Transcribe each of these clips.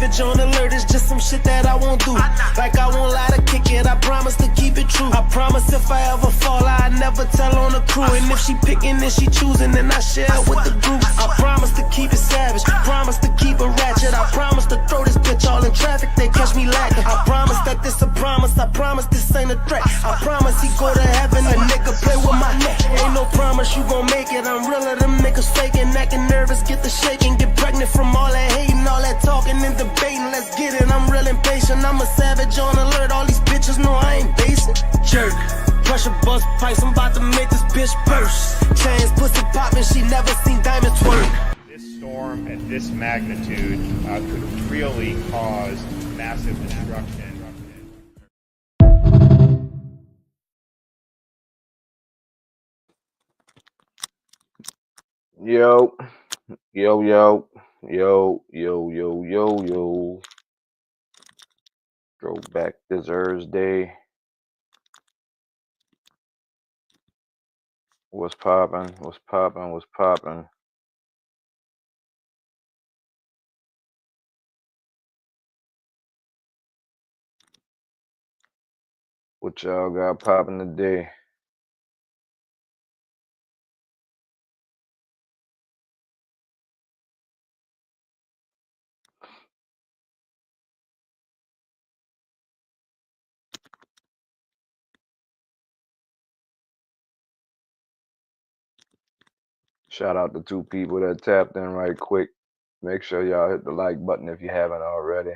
savage on alert, it's just some shit that I won't do. Like I won't lie to kick it, I promise to keep it true. I promise if I ever fall, I never tell on the crew. And if she picking and she choosing, then I share with the group. I promise to keep it savage, promise to keep it ratchet. I promise to throw this bitch all in traffic, they catch me lacking. I promise that this a promise, I promise this ain't a threat. I promise he go to heaven, a nigga play with my neck. Ain't no promise you gon' make it, I'm realer them niggas faking. Acting nervous, get the shaking, get pregnant from all that hating, all that talking and debating. Let's get it, I'm real impatient, I'm a savage on alert. All these bitches know I ain't basic. Jerk, pressure bust pipes, I'm about to make this bitch purse. Chains, pussy poppin', she never seen diamonds work. This storm at this magnitude could really cause massive destruction. Yo, yo, yo, yo, yo, yo, yo, yo. Throwback Thursday. What's poppin'? What's poppin'? What's poppin'? What y'all got poppin' today? Shout out to 2 people that tapped in right quick. Make sure y'all hit the like button if you haven't already.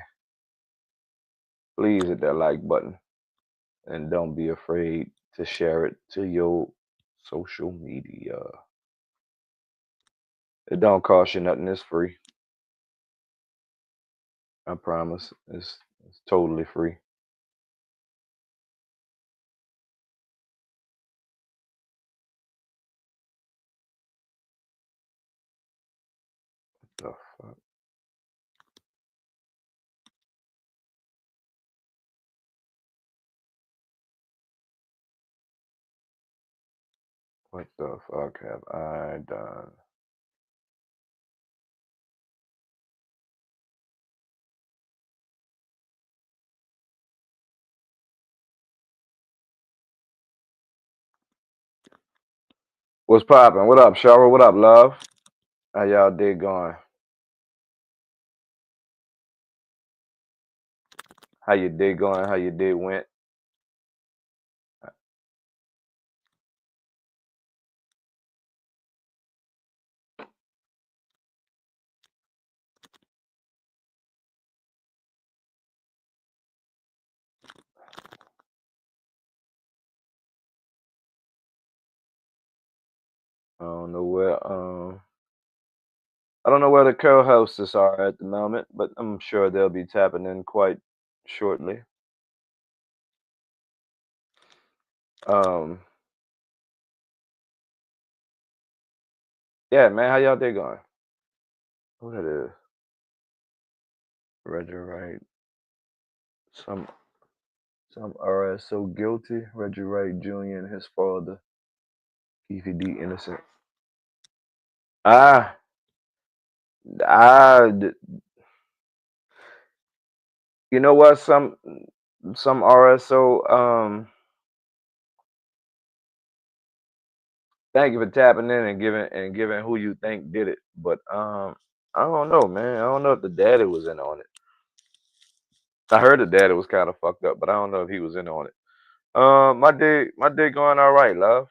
Please hit that like button. And don't be afraid to share it to your social media. It don't cost you nothing. It's free. I promise. It's totally free. What the fuck? What the fuck have I done? What's poppin'? What up, Cheryl? What up, love? How y'all day going? How your day going? How your day went? I don't know where the co-hosts are at the moment, but I'm sure they'll be tapping in quite shortly. Yeah, man, how y'all day going? Who that is? Reggie Wright. Some RSO guilty. Reggie Wright Jr. and his father, Keefe D. innocent. You know what? Some RSO. Thank you for tapping in and giving who you think did it, but I don't know, man. I don't know if the daddy was in on it. I heard the daddy was kind of fucked up, but I don't know if he was in on it. My day going all right, love.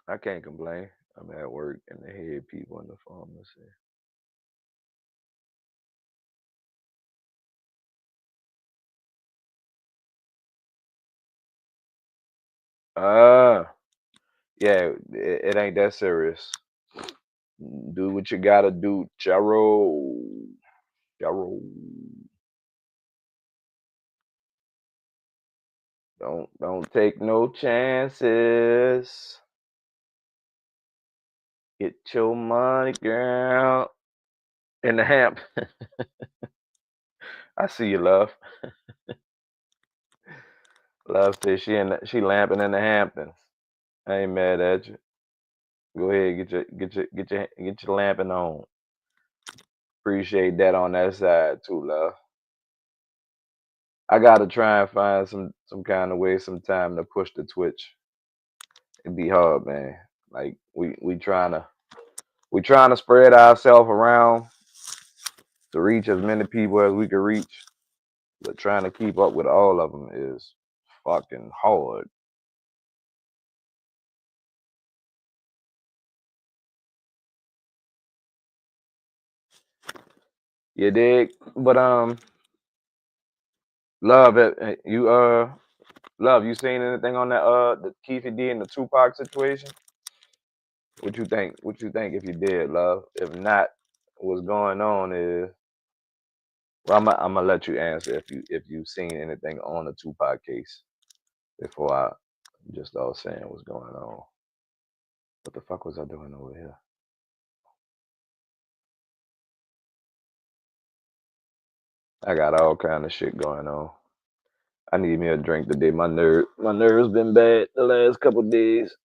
I can't complain. I'm at work and the head people in the pharmacy. Yeah, it ain't that serious. Do what you gotta do, Charo. Don't take no chances. Get your money, girl. In the hamp. I see you, love. Love says she lamping in the Hamptons. I ain't mad at you. Go ahead, get your lamping on. Appreciate that on that side too, love. I gotta try and find some kind of way, some time to push the Twitch. It'd be hard, man. Like we trying to spread ourselves around to reach as many people as we can reach, but trying to keep up with all of them is fucking hard. You dig? But love it. Love. You seen anything on that the Keefe D and the Tupac situation? What you think? What you think if you did, love? If not, what's going on is well, I'm gonna let you answer if you've seen anything on the Tupac case before I just all saying what's going on. What the fuck was I doing over here? I got all kind of shit going on. I need me a drink today. My nerves been bad the last couple days.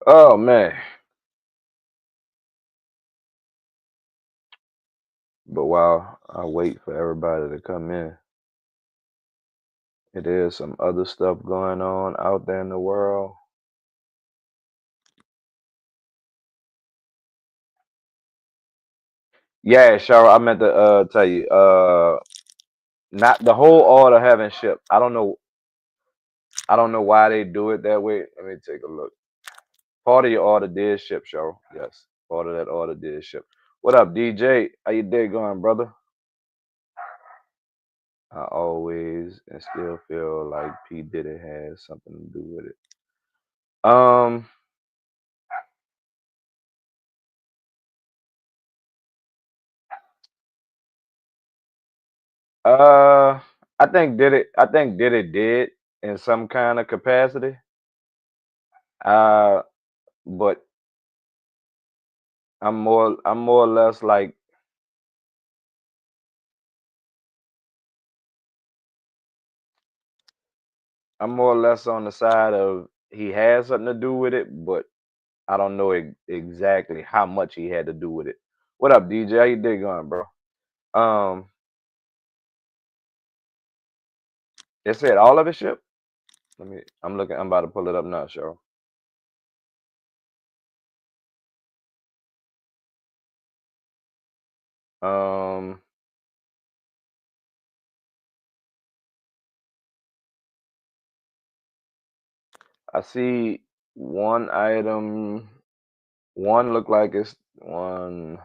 Oh man. But while I wait for everybody to come in, it is some other stuff going on out there in the world. Yeah, Cheryl, I meant to tell you, not the whole order haven't shipped. I don't know why they do it that way. Let me take a look. Part of your order did ship, Cheryl. Yes. Part of that order did ship. What up, DJ? How you day going, brother? I always and still feel like P Diddy has something to do with it. Uh, I think Diddy did in some kind of capacity. Uh, but I'm more or less like I'm more or less on the side of he has something to do with it, but I don't know exactly how much he had to do with it. What up, DJ? How you day going, bro? Um, it said all of it shipped. Let me. I'm looking. I'm about to pull it up now, Cheryl. Um, I see one item. One look like it's one,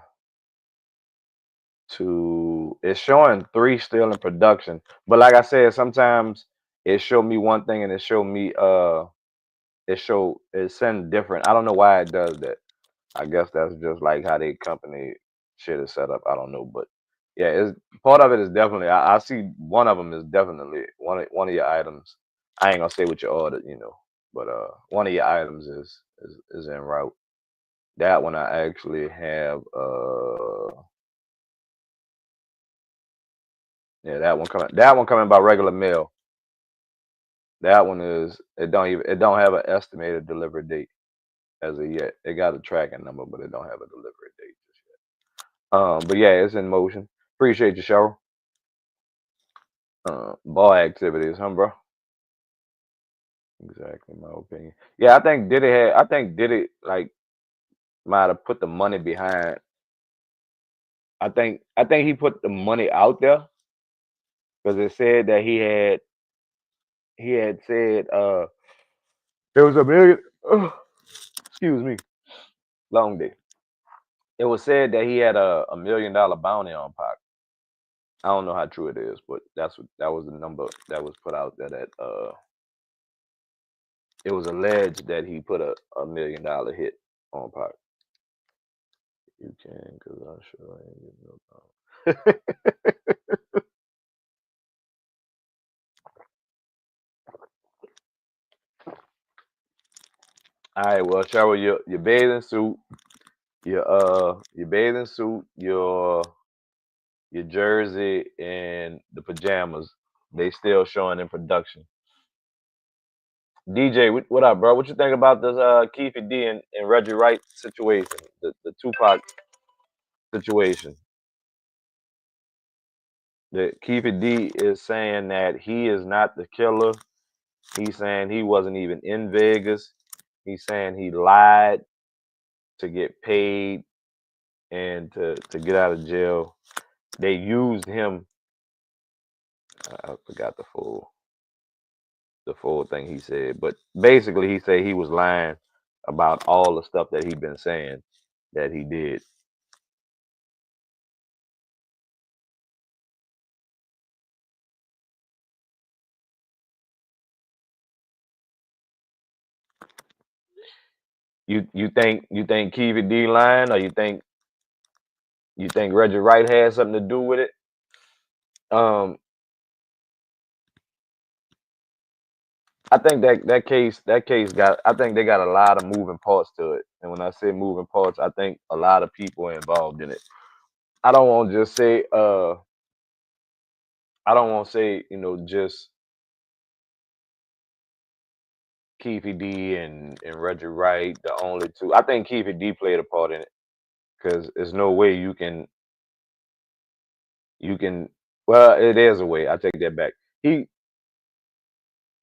two. It's showing three still in production. But like I said, sometimes it show me one thing and it show me it send different. I don't know why it does that. I guess that's just like how they company shit is set up. I don't know, but yeah, it's part of it is definitely. I see one of them is definitely one of your items. I ain't gonna say what you ordered, but one of your items is en route. That one I actually have. Yeah, that one coming. That one coming by regular mail. That one is. It don't have an estimated delivery date as of yet. It got a tracking number, but it don't have a delivery date just yet. But yeah, it's in motion. Appreciate you, Cheryl. Ball activities, huh, bro? Exactly, my opinion. Yeah, I think Diddy like might have put the money behind. I think he put the money out there because it said that he had said there was a million. Excuse me, long day. It was said that he had a $1 million bounty on Pac. I don't know how true it is, but that was the number that was put out there that it was alleged that he put a $1 million hit on Pac. You can, cause I sure ain't getting no. All right, well, Cheryl, your bathing suit, your bathing suit, your jersey, and the pajamas, they still showing in production. DJ, what up, bro? What you think about this Keefe D and Reggie Wright situation, the Tupac situation? That Keefe D is saying that he is not the killer. He's saying he wasn't even in Vegas. He's saying he lied to get paid and to get out of jail. They used him. I forgot the full thing he said, but basically he said he was lying about all the stuff that he'd been saying that he did. You think Keefe D lying, or you think Reggie Wright had something to do with it? Um, I think that case got. I think they got a lot of moving parts to it, and when I say moving parts, I think a lot of people are involved in it. I don't want to just say. I don't want to say just Keefe D and Reggie Wright, the only two. I think Keefe D played a part in it because there's no way you can. Well, it is a way. I take that back. He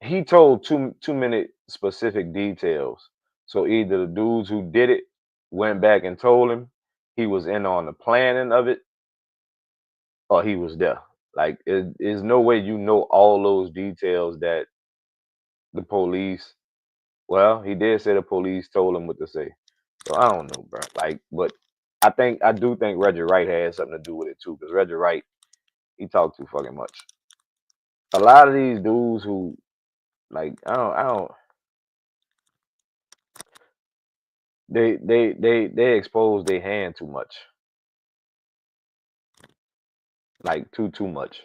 he told too many specific details. So either the dudes who did it went back and told him he was in on the planning of it, or he was there. Like, there's no way all those details that the police. Well, he did say the police told him what to say. So I don't know, bro. Like, but I do think Reggie Wright had something to do with it too, because Reggie Wright, he talked too fucking much. A lot of these dudes who, like, I don't they expose their hand too much, like too much.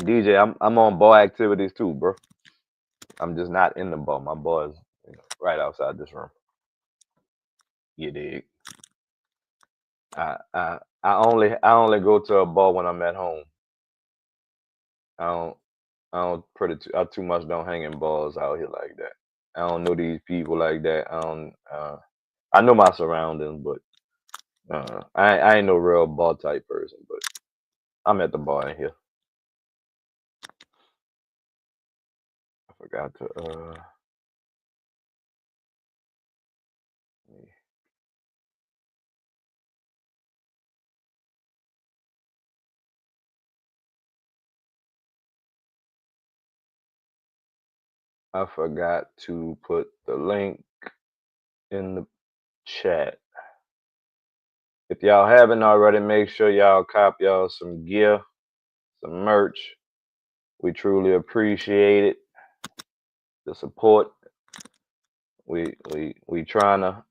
DJ, I'm on bar activities too, bro. I'm just not in the bar. My bar is right outside this room. You dig? I only go to a bar when I'm at home. I don't I don't I too much don't hang in bars out here like that. I don't know these people like that. I know my surroundings, but I ain't no real bar type person. But I'm at the bar in here. I forgot to I forgot to put the link in the chat. If y'all haven't already, make sure y'all cop y'all some gear, some merch. We truly appreciate it. The support. We trying to,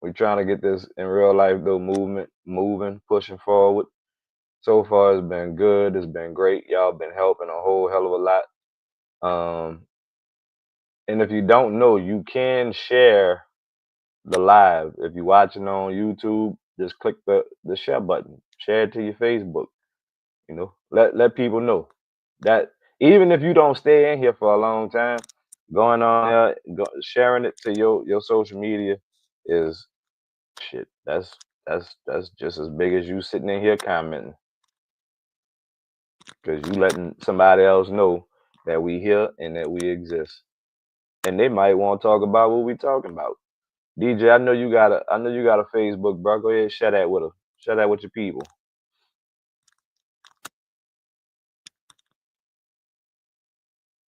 we trying to get this in real life though movement moving, pushing forward. So far it's been good. It's been great. Y'all been helping a whole hell of a lot. And if you don't know, you can share the live. If you're watching on YouTube, just click the share button. Share it to your Facebook. Let people know that even if you don't stay in here for a long time, going on sharing it to your social media is shit. That's just as big as you sitting in here commenting, because you letting somebody else know that we here and that we exist, and they might want to talk about what we talking about. DJ, I know you got a Facebook, bro. Go ahead, share that with us. Share that with your people.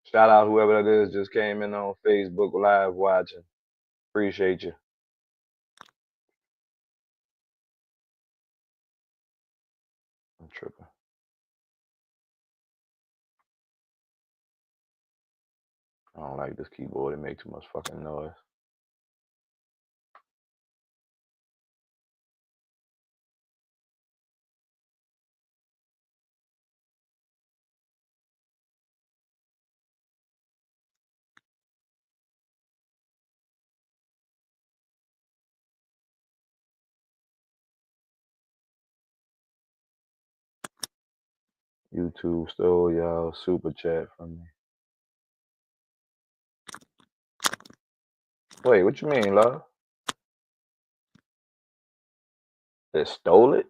Shout out whoever that is just came in on Facebook Live watching. Appreciate you. I'm tripping. I don't like this keyboard. It makes too much fucking noise. YouTube stole y'all super chat from me. Wait, what you mean, love? They stole it?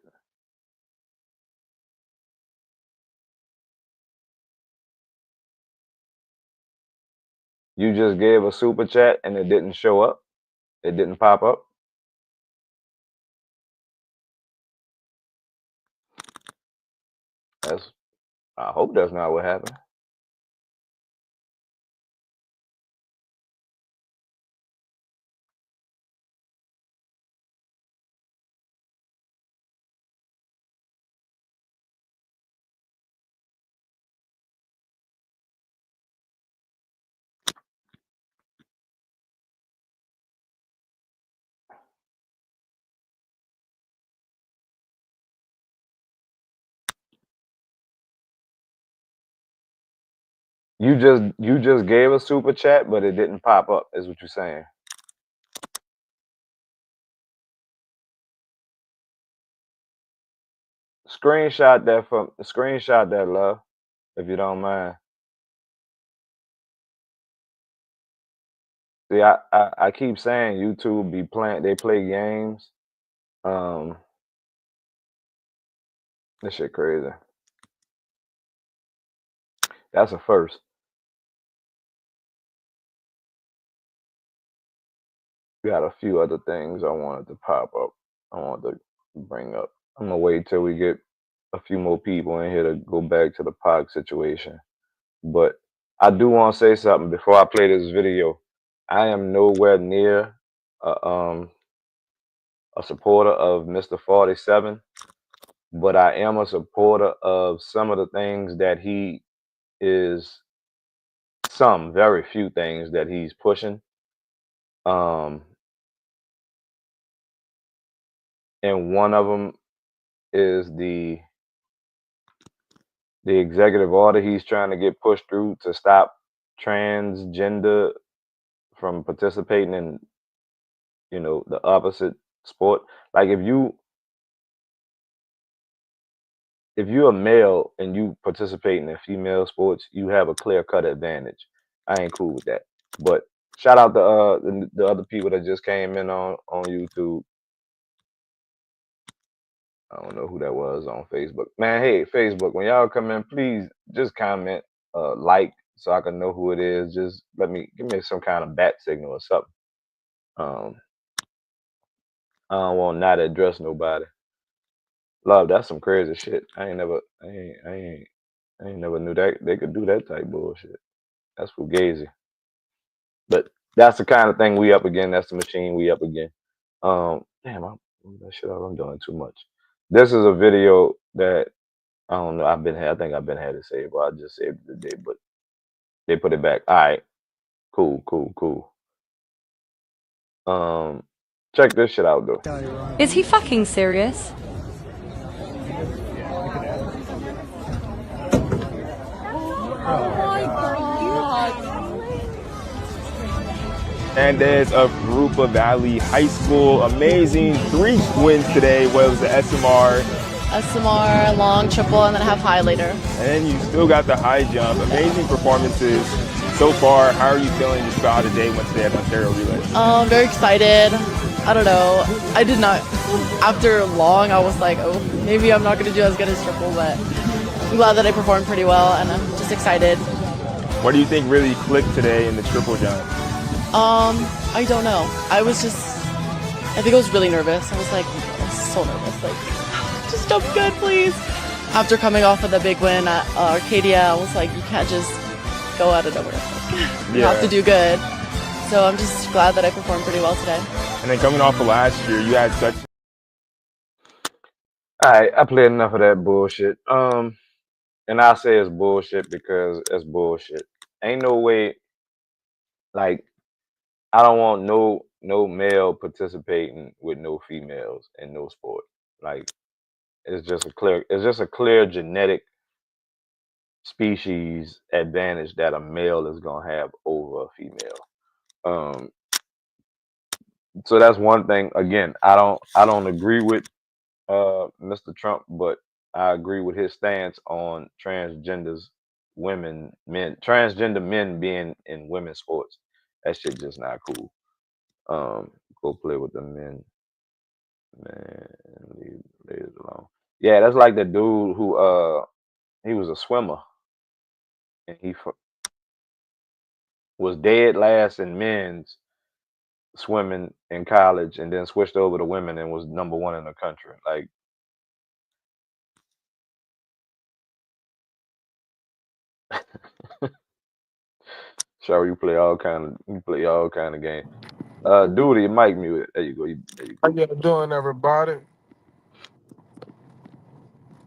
You just gave a super chat and it didn't show up? It didn't pop up? I hope that's not what happened. You just gave a super chat, but it didn't pop up, is what you're saying. Screenshot that, love, if you don't mind. See, I keep saying YouTube they play games. This shit crazy. That's a first. We got a few other things I wanted to pop up. I wanted to bring up. I'm gonna wait till we get a few more people in here to go back to the POC situation. But I do want to say something before I play this video. I am nowhere near a supporter of Mr. 47, but I am a supporter of some of the things that he is, some very few things that he's pushing. And one of them is the executive order he's trying to get pushed through to stop transgender from participating in, the opposite sport. Like if you're a male and you participate in female sports, you have a clear-cut advantage. I ain't cool with that. But shout out to the other people that just came in on YouTube. I don't know who that was on Facebook. Man, hey, Facebook, when y'all come in, please just comment, like, so I can know who it is. Just give me some kind of bat signal or something. I don't want not to address nobody. Love, that's some crazy shit. I ain't never knew that they could do that type bullshit. That's fugazi. But that's the kind of thing we up again. That's the machine we up again. Damn, I'm doing too much. This is a video that I don't know. I think I've been had it saved, but I just saved it today. But they put it back. All right, cool. Check this shit out though. Is he fucking serious? And there's a Garupa Valley High School. Amazing 3 wins today. What was the SMR? SMR, long, triple, and then I have high later. And then you still got the high jump. Amazing performances so far. How are you feeling just about the day went today at Ontario Relay? Very excited. I don't know. I did not, after long, I was like, oh, maybe I'm not going to do as good as triple, but I'm glad that I performed pretty well, and I'm just excited. What do you think really clicked today in the triple jump? I don't know. I think I was really nervous. I was so nervous. Just jump good, please. After coming off of the big win at Arcadia, I was like, you can't just go out of nowhere. You have to do good. So I'm just glad that I performed pretty well today. And then coming off of last year, you had such... Alright, I played enough of that bullshit. And I say it's bullshit because it's bullshit. Ain't no way, I don't want no male participating with no females in no sport. It's just a clear genetic species advantage that a male is gonna have over a female. So that's one thing. Again, I don't agree with Mr. Trump, but I agree with his stance on transgenders, transgender men being in women's sports. That shit just not cool. Go play with the men, man. Leave ladies alone. Yeah, that's like the dude who he was a swimmer and was dead last in men's swimming in college and then switched over to women and was number one in the country. Like, show you play all kind of games. Dude, your mic muted. There you go. There you How go. you doing, everybody?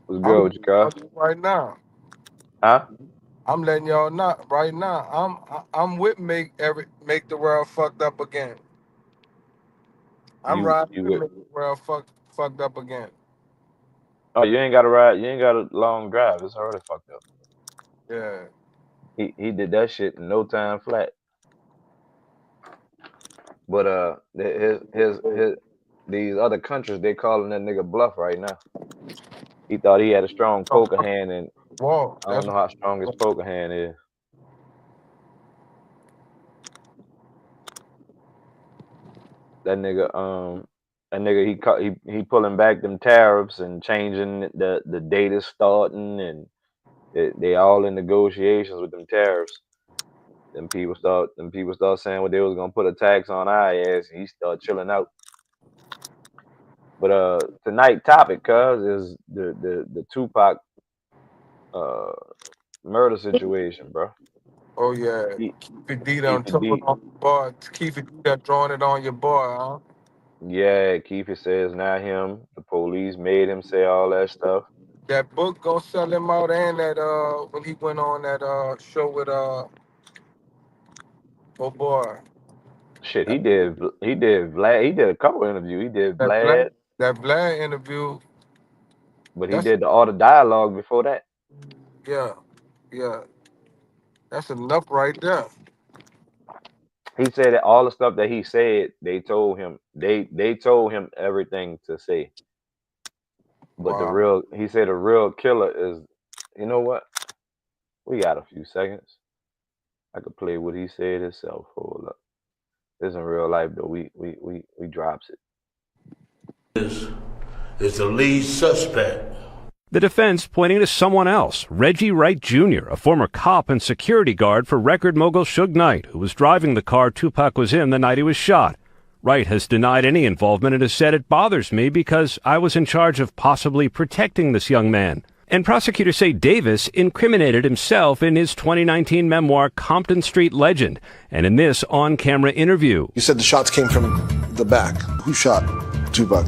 What's I'm good with letting you, y'all Carl? know right now. Huh? I'm letting y'all know right now. I'm with make the world fucked up again. I'm riding You with with? make the world fucked up again. Oh, you ain't got to ride. You ain't got a long drive. It's already fucked up. Yeah. He did that shit in no time flat. But his these other countries, they calling that nigga bluff right now. He thought he had a strong poker hand, and Whoa. I don't know how strong his poker hand is. That nigga he pulling back them tariffs and changing the date is starting, and they all in negotiations with them tariffs. Them people start saying what they was gonna put a tax on our ass, and he start chilling out. But tonight topic, cuz, is the Tupac murder situation, bro. Oh yeah. He, Keefe D done Keefe took it D, on your boy. Keefe D done throwing it on your boy, huh? yeah, Keefe says not him. The police made him say all that stuff. That book gonna sell him out, and that when he went on that show with oh boy, Shit, that Vlad. He did a couple interviews. He did that Vlad, Vlad, that Vlad interview. but he That's did all the dialogue before that. yeah, yeah. That's enough right there. He said that all the stuff that he said, they told him they told him everything to say. But Wow. he said the real killer is, you know what? We got a few seconds. I could play what he said himself. Hold up. This in real life though. We drops it. Is the lead suspect. The defense pointing to someone else, Reggie Wright Jr., a former cop and security guard for record mogul Suge Knight, who was driving the car Tupac was in the night he was shot. Wright has denied any involvement and has said it bothers me because I was in charge of possibly protecting this young man. And prosecutors say Davis incriminated himself in his 2019 memoir, Compton Street Legend, and in this on-camera interview. You said the shots came from the back. Who shot Tupac?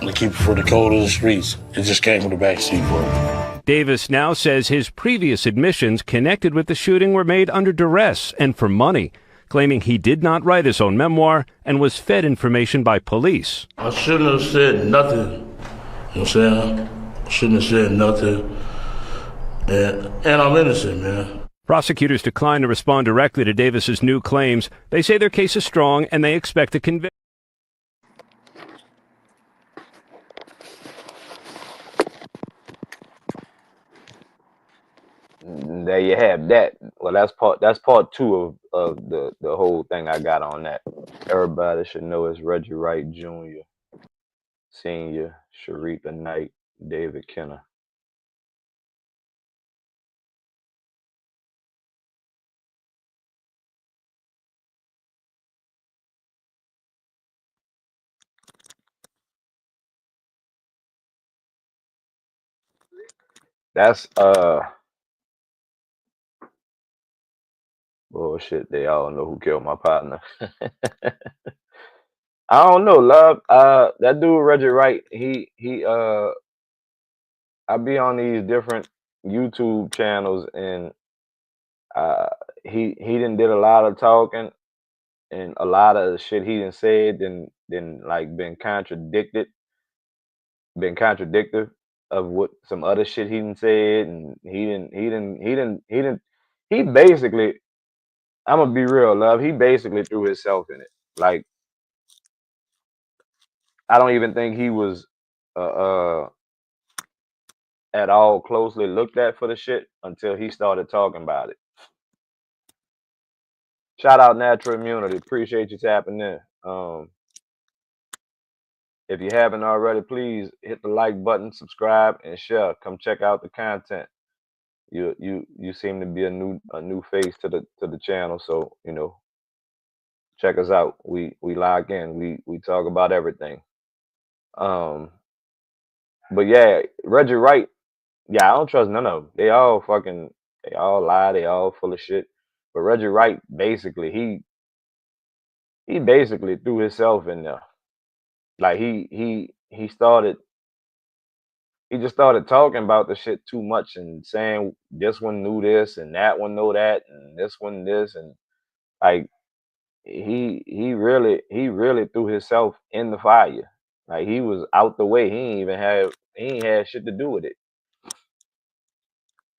The keeper for the code of the streets. It just came from the backseat for him. Davis now says his previous admissions connected with the shooting were made under duress and for money, claiming he did not write his own memoir and was fed information by police. I shouldn't have said nothing. You know what I'm saying? I shouldn't have said nothing. And I'm innocent, man. Prosecutors declined to respond directly to Davis's new claims. They say their case is strong and they expect a conviction. There you have that. Well, that's part two of the whole thing I got on that. Everybody should know it's Reggie Wright Jr., Senior, Sharika Knight, David Kenner. That's bullshit. They all know who killed my partner. I don't know, love. That dude Reggie Wright, I be on these different YouTube channels, and he done did a lot of talking, and a lot of the shit he done said then like been contradictive of what some other shit he done said, and he basically, I'm gonna be real, love. He basically threw himself in it. Like, I don't even think he was uh at all closely looked at for the shit until he started talking about it. Shout out Natural Immunity. Appreciate you tapping in. If you haven't already, please hit the like button, subscribe, and share. Come check out the content. You seem to be a new face to the channel, so check us out. We lock in. We talk about everything. But yeah, Reggie Wright. Yeah, I don't trust none of them. They all lie. They all full of shit. But Reggie Wright, basically, he basically threw himself in there. Like he just started talking about the shit too much and saying this one knew this and that one know that and this one this, and like he really threw himself in the fire. Like he was out the way. He ain't had shit to do with it.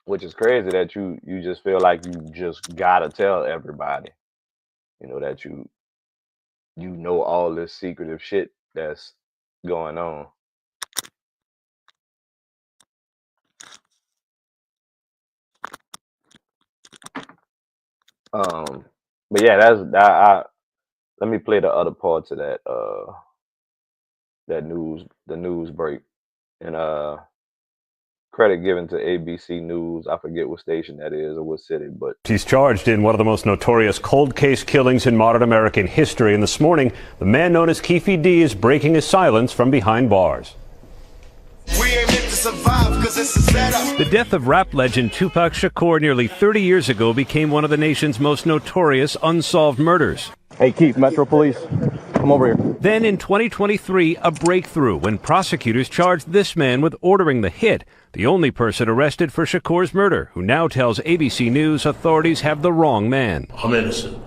Which is crazy that you just feel like you just gotta tell everybody, that you know all this secretive shit that's going on. But yeah, let me play the other parts of that the news break, and credit given to ABC News. I forget what station that is or what city, but he's charged in one of the most notorious cold case killings in modern American history. And this morning, the man known as Keefe D is breaking his silence from behind bars. We ain't meant to survive 'cause it's a setup. The death of rap legend Tupac Shakur nearly 30 years ago became one of the nation's most notorious unsolved murders. Hey, Keefe, Metro Police, come over here. Then in 2023, a breakthrough when prosecutors charged this man with ordering the hit, the only person arrested for Shakur's murder, who now tells ABC News authorities have the wrong man. I'm innocent.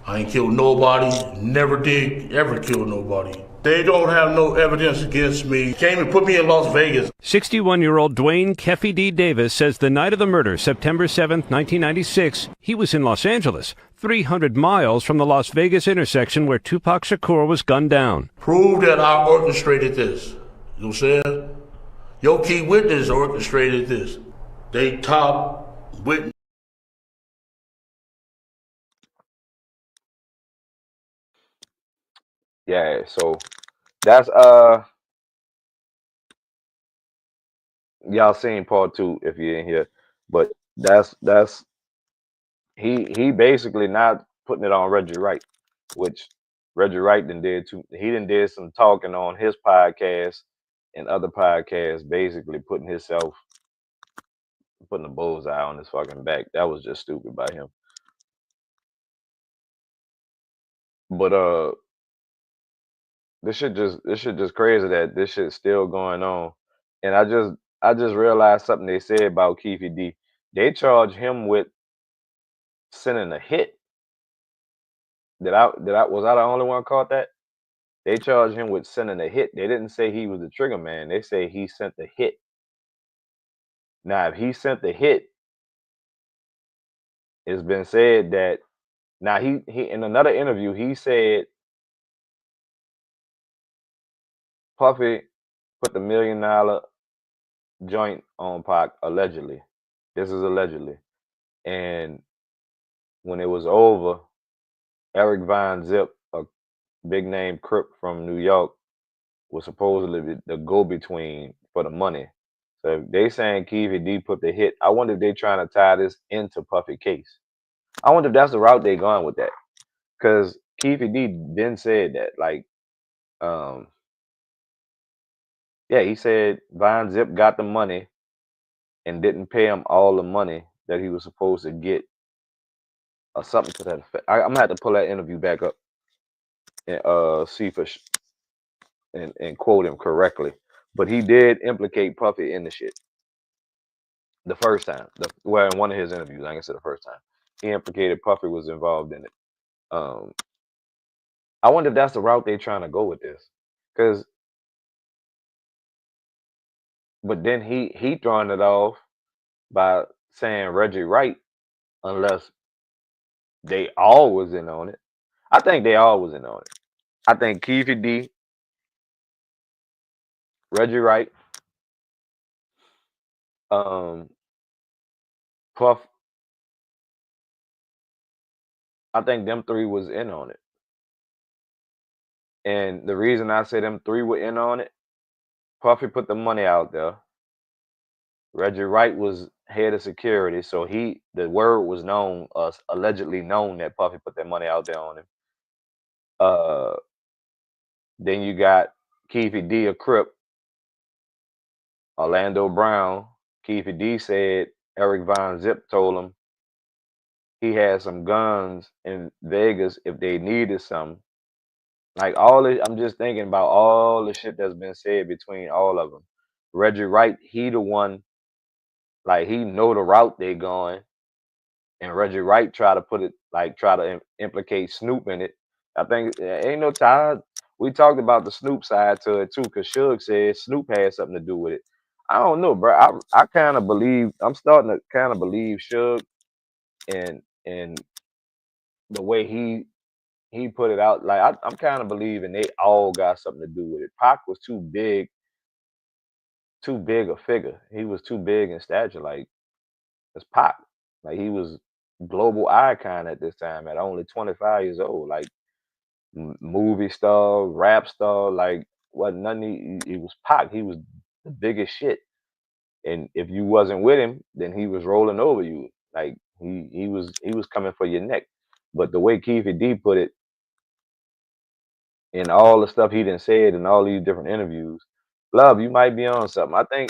I ain't killed nobody, never did ever kill nobody. They don't have no evidence against me. Came and put me in Las Vegas. 61-year-old Dwayne Keefe D. Davis says the night of the murder, September 7th, 1996, he was in Los Angeles, 300 miles from the Las Vegas intersection where Tupac Shakur was gunned down. Prove that I orchestrated this. You know what I'm saying? Your key witness orchestrated this. They top witness. yeah, so that's y'all seen part 2 if you ain't here, but that's he basically not putting it on Reggie Wright, which Reggie Wright did some talking on his podcast and other podcasts, basically putting a bullseye on his fucking back. That was just stupid by him. But this shit just crazy that this shit's still going on. And I just realized something they said about Keefe D. They charged him with sending a hit. Was I the only one caught that? They charged him with sending a hit. They didn't say he was the trigger man. They say he sent the hit. Now, if he sent the hit, it's been said that now he in another interview he said Puffy put the $1 million joint on Pac allegedly. This is allegedly. And when it was over, Eric Von Zip, a big name Crip from New York, was supposedly the go-between for the money. So if they saying Keefe D put the hit, I wonder if they trying to tie this into Puffy case. I wonder if that's the route they going with that. Because Keefe D been said that. Like, yeah, he said Von Zip got the money and didn't pay him all the money that he was supposed to get, or something to that effect. I'm gonna have to pull that interview back up and see for and quote him correctly. But he did implicate Puffy in the shit the first time. In one of his interviews, I can say the first time he implicated Puffy was involved in it. I wonder if that's the route they're trying to go with this, but then he throwing it off by saying Reggie Wright, unless they all was in on it. I think they all was in on it. I think Keefe D Reggie Wright, um, Puff. I think them three was in on it. And the reason I say them three were in on it, Puffy put the money out there. Reggie Wright was head of security, so the word was known, allegedly known that Puffy put that money out there on him. Uh, then you got Keefe D, a Crip, Orlando Brown. Keefe D said Eric Von Zip told him he had some guns in Vegas if they needed some. Like I'm just thinking about all the shit that's been said between all of them. Reggie Wright, he the one, like he know the route they going, and Reggie Wright try to implicate Snoop in it. I think ain't no time. We talked about the Snoop side to it too, because Suge said Snoop had something to do with it. I don't know, bro. I kind of believe. I'm starting to kind of believe Suge, and the way he put it out. Like I'm kind of believing they all got something to do with it. Pac was too big a figure. He was too big in stature. Like it's Pac. Like he was global icon at this time at only 25 years old. Like movie star, rap star. Like wasn't nothing. He was Pac. He was the biggest shit. And if you wasn't with him, then he was rolling over you. Like he was coming for your neck. But the way Keefe D put it, and all the stuff he done said in all these different interviews, Love, you might be on something. I think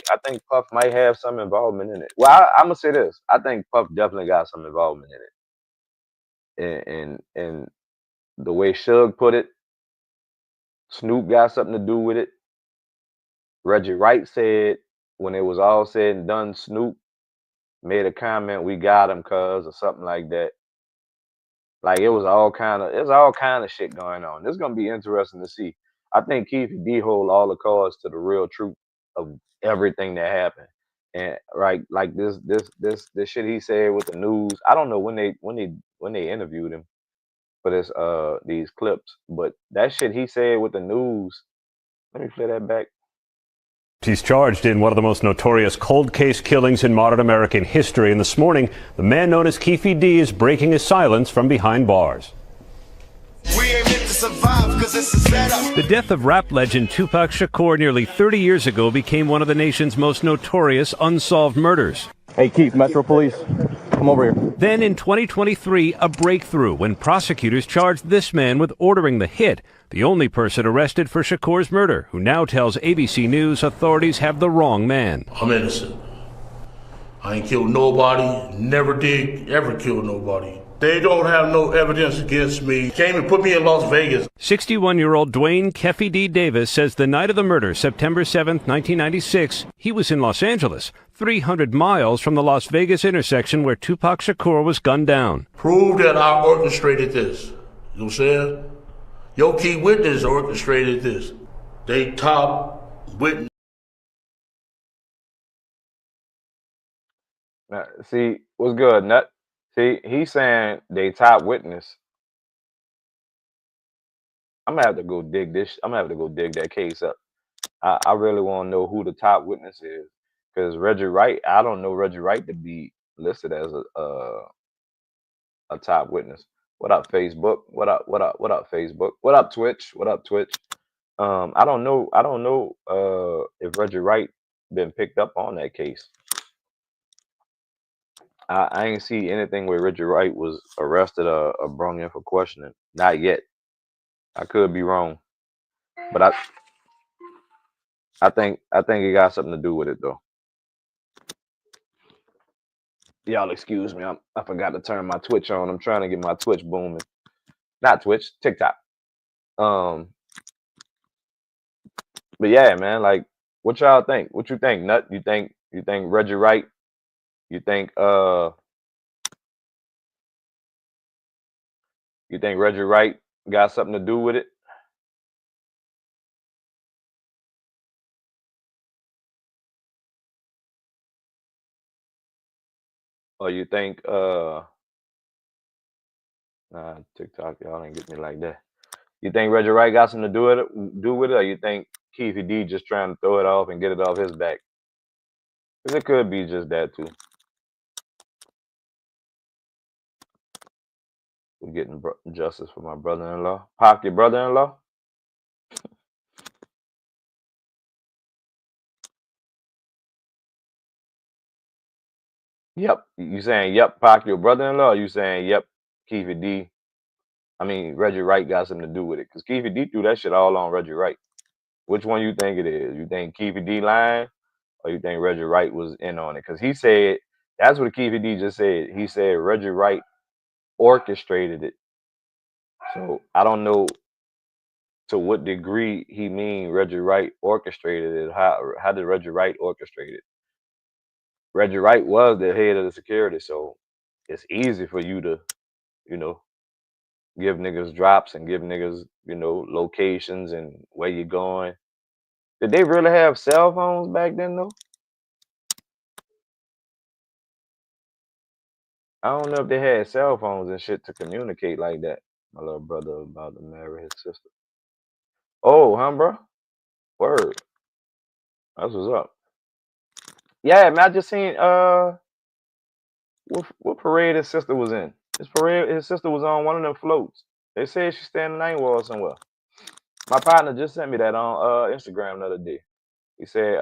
Puff might have some involvement in it. Well, I'm gonna say this. I think Puff definitely got some involvement in it. And the way Suge put it, Snoop got something to do with it. Reggie Wright said when it was all said and done, Snoop made a comment, "We got him, cuz," or something like that. Like it was all kind of shit going on. This is gonna be interesting to see. I think Keefe D hold all the cards to the real truth of everything that happened. And right, like this shit he said with the news. I don't know when they interviewed him for these clips, but that shit he said with the news. Let me play that back. He's charged in one of the most notorious cold case killings in modern American history. And this morning, the man known as Keefe D is breaking his silence from behind bars. We ain't meant to survive 'cause it's a setup. The death of rap legend Tupac Shakur nearly 30 years ago became one of the nation's most notorious unsolved murders. Hey, Keefe, Metro Police, come over here. Then in 2023, a breakthrough when prosecutors charged this man with ordering the hit, the only person arrested for Shakur's murder, who now tells ABC News authorities have the wrong man. I'm innocent. I ain't killed nobody, never did, ever kill nobody. They don't have no evidence against me. Came and put me in Las Vegas. 61-year-old Dwayne Keefe D. Davis says the night of the murder, September 7, 1996, he was in Los Angeles, 300 miles from the Las Vegas intersection where Tupac Shakur was gunned down. Prove that I orchestrated this. You know what I'm saying? Your key witness orchestrated this. They top witness. Now, see, what's good, Nut? See, he's saying they top witness. I'm gonna have to go dig this. I'm gonna have to go dig that case up. I really want to know who the top witness is, because Reggie Wright. I don't know Reggie Wright to be listed as a top witness. What up, Facebook? What up? What up? What up, Facebook? What up, Twitch? What up, Twitch? I don't know. I don't know if Reggie Wright been picked up on that case. I ain't see anything where Reggie Wright was arrested or brought in for questioning. Not yet. I could be wrong, but I think it got something to do with it though. Y'all excuse me. I forgot to turn my Twitch on. I'm trying to get my Twitch booming. Not Twitch, TikTok. But yeah, man. Like, what y'all think? What you think, Nut? You think Reggie Wright? You think Reggie Wright got something to do with it? Or you think nah, TikTok, y'all ain't get me like that. You think Reggie Wright got something to do with it, or you think Keefe D just trying to throw it off and get it off his back? Because it could be just that too. We're getting justice for my brother-in-law. Pop, your brother-in-law? Yep. You saying yep, Pac, your brother-in-law? Or you saying yep, Keefe D? I mean, Reggie Wright got something to do with it. Because Keefe D threw that shit all on Reggie Wright. Which one you think it is? You think Keefe D lying? Or you think Reggie Wright was in on it? Because he said, that's what Keefe D just said. He said Reggie Wright orchestrated it. So I don't know to what degree he mean Reggie Wright orchestrated it. How did Reggie Wright orchestrate it? Reggie Wright was the head of the security, so it's easy for you to, you know, give niggas drops and give niggas, you know, locations and where you going. Did they really have cell phones back then though? I don't know if they had cell phones and shit to communicate like that. My little brother about to marry his sister. Oh, huh, bro? Word. That's what's up. Yeah, man, I just seen what parade his sister was in. His sister was on one of them floats. They said she's staying in the night wall somewhere. My partner just sent me that on Instagram the other day. He said,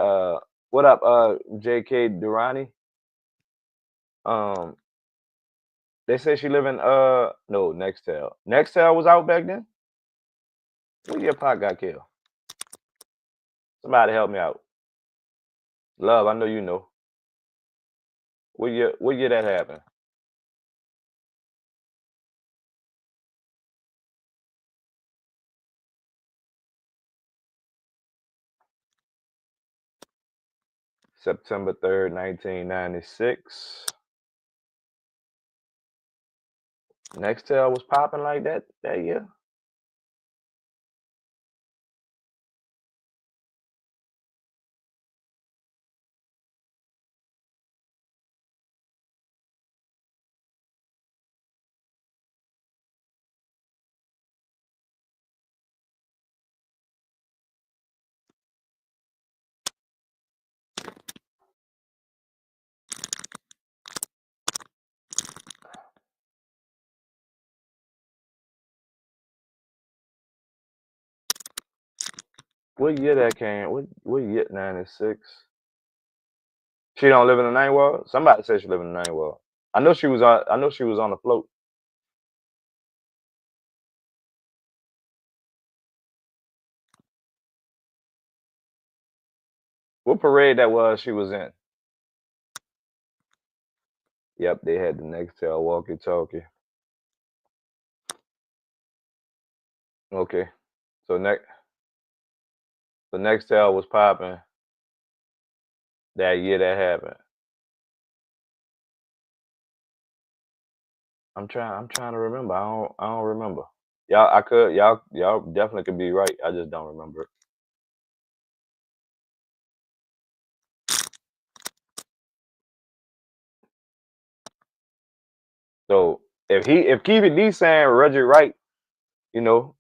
what up, JK Durrani? They say she live in no, Nextel. Nextel was out back then? What year Pac got killed? Somebody help me out. Love, I know you know. What year that happened? September 3rd, 1996. Nextel was popping like that year. What year that came? What year? 96. She don't live in the ninth ward? Somebody said she live in the ninth ward. I know she was on the float. What parade that was she was in? Yep, they had the Nextel walkie-talkie. Okay. So Nextel was popping that year that happened. I'm trying to remember. I don't remember. Y'all definitely could be right. I just don't remember it. So if Keefe D saying Reggie Wright, you know,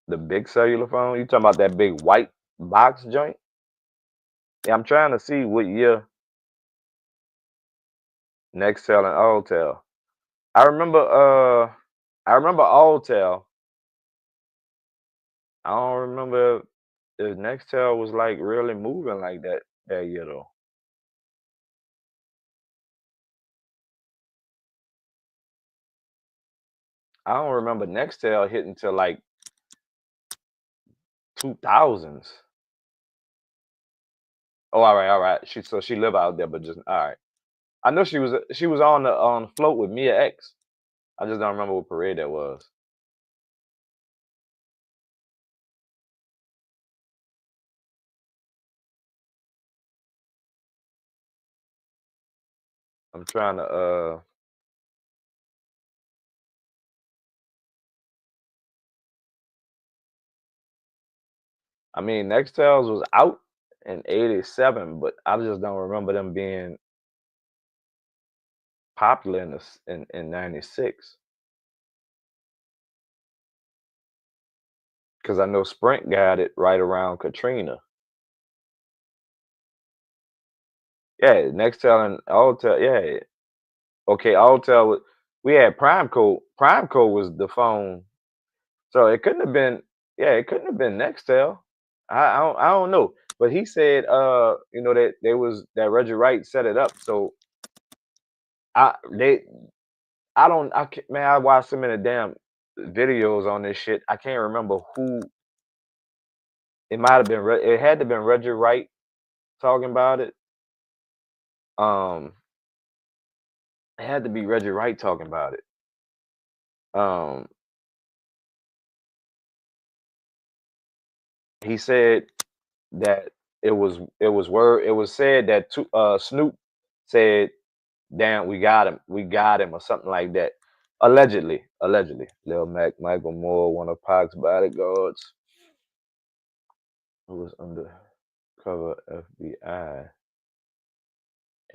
the big cellular phone, you talking about that big white box joint? Yeah, I'm trying to see what year Nextel and Alltel. I remember Alltel. I don't remember if Nextel was like really moving like that year though. I don't remember Nextel hitting till like 2000s. Oh, all right. She live out there, but just all right. I know she was on the float with Mia X. I just don't remember what parade that was. I'm trying to I mean Nextels was out in 87, but I just don't remember them being popular in 96. because I know Sprint got it right around Katrina. Yeah, Nextel and Altel. Yeah, okay. Altel. We had Primeco. Primeco was the phone, so it couldn't have been. Yeah, it couldn't have been Nextel. I don't know, but he said you know that that Reggie Wright set it up. So I can't, man, I watched so many damn videos on this shit. I can't remember who. It might have been. It had to have been Reggie Wright talking about it. It had to be Reggie Wright talking about it. He said that it was said that Snoop said, "Damn, we got him," or something like that. Allegedly. Lil Mac, Michael Moore, one of Pac's bodyguards, who was undercover FBI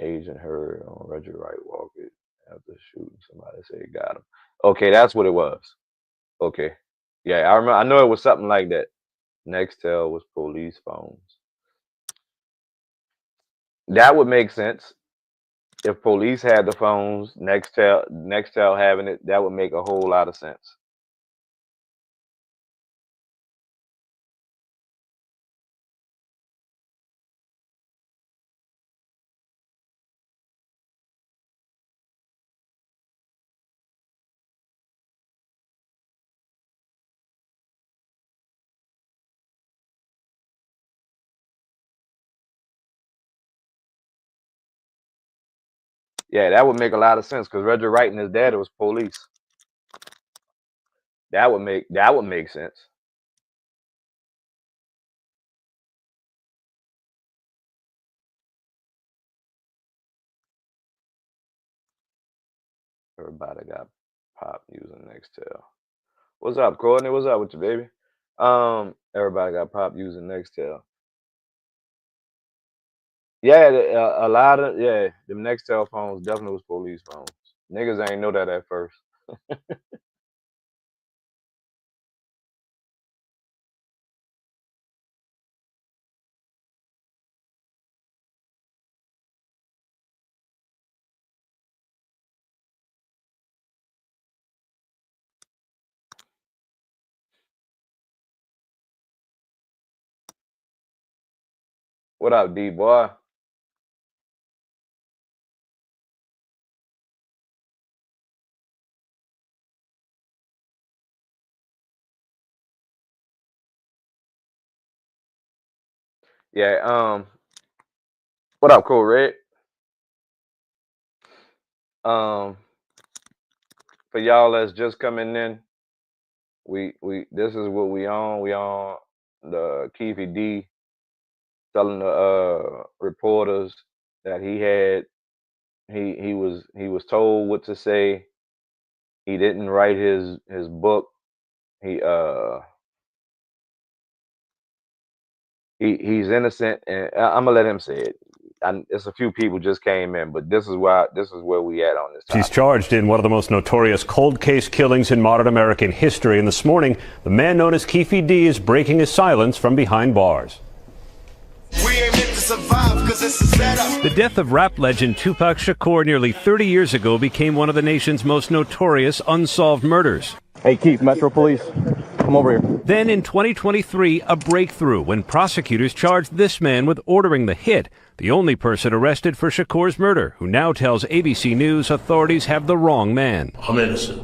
agent, heard on Reggie Wright Walker after shooting somebody. Said got him. Okay, that's what it was. Okay, yeah, I remember. I know it was something like that. Nextel was police phones. That would make sense. If police had the phones, Nextel having it, that would make a whole lot of sense. Yeah, that would make a lot of sense because Reggie Wright and his daddy was police. That would make sense. Everybody got pop using Nextel. What's up, Courtney? What's up with you, baby? Everybody got pop using Nextel. Yeah, a lot of them Nextel phones definitely was police phones. Niggas ain't know that at first. What up, D boy? Yeah, what up, Cool Red? For y'all that's just coming in, we this is what we on. We on the Keefe D telling the reporters that he was told what to say. He didn't write his book. He's innocent, and I'm gonna let him say it. It's a few people just came in, but this is where we at on this topic. He's charged in one of the most notorious cold case killings in modern American history. And this morning, the man known as Keefe D is breaking his silence from behind bars. We ain't meant to survive 'cause it's a setup. The death of rap legend Tupac Shakur nearly 30 years ago became one of the nation's most notorious unsolved murders. Hey, Keefe, Metro Police, come over here. Then in 2023, a breakthrough when prosecutors charged this man with ordering the hit, the only person arrested for Shakur's murder, who now tells ABC News authorities have the wrong man. I'm innocent.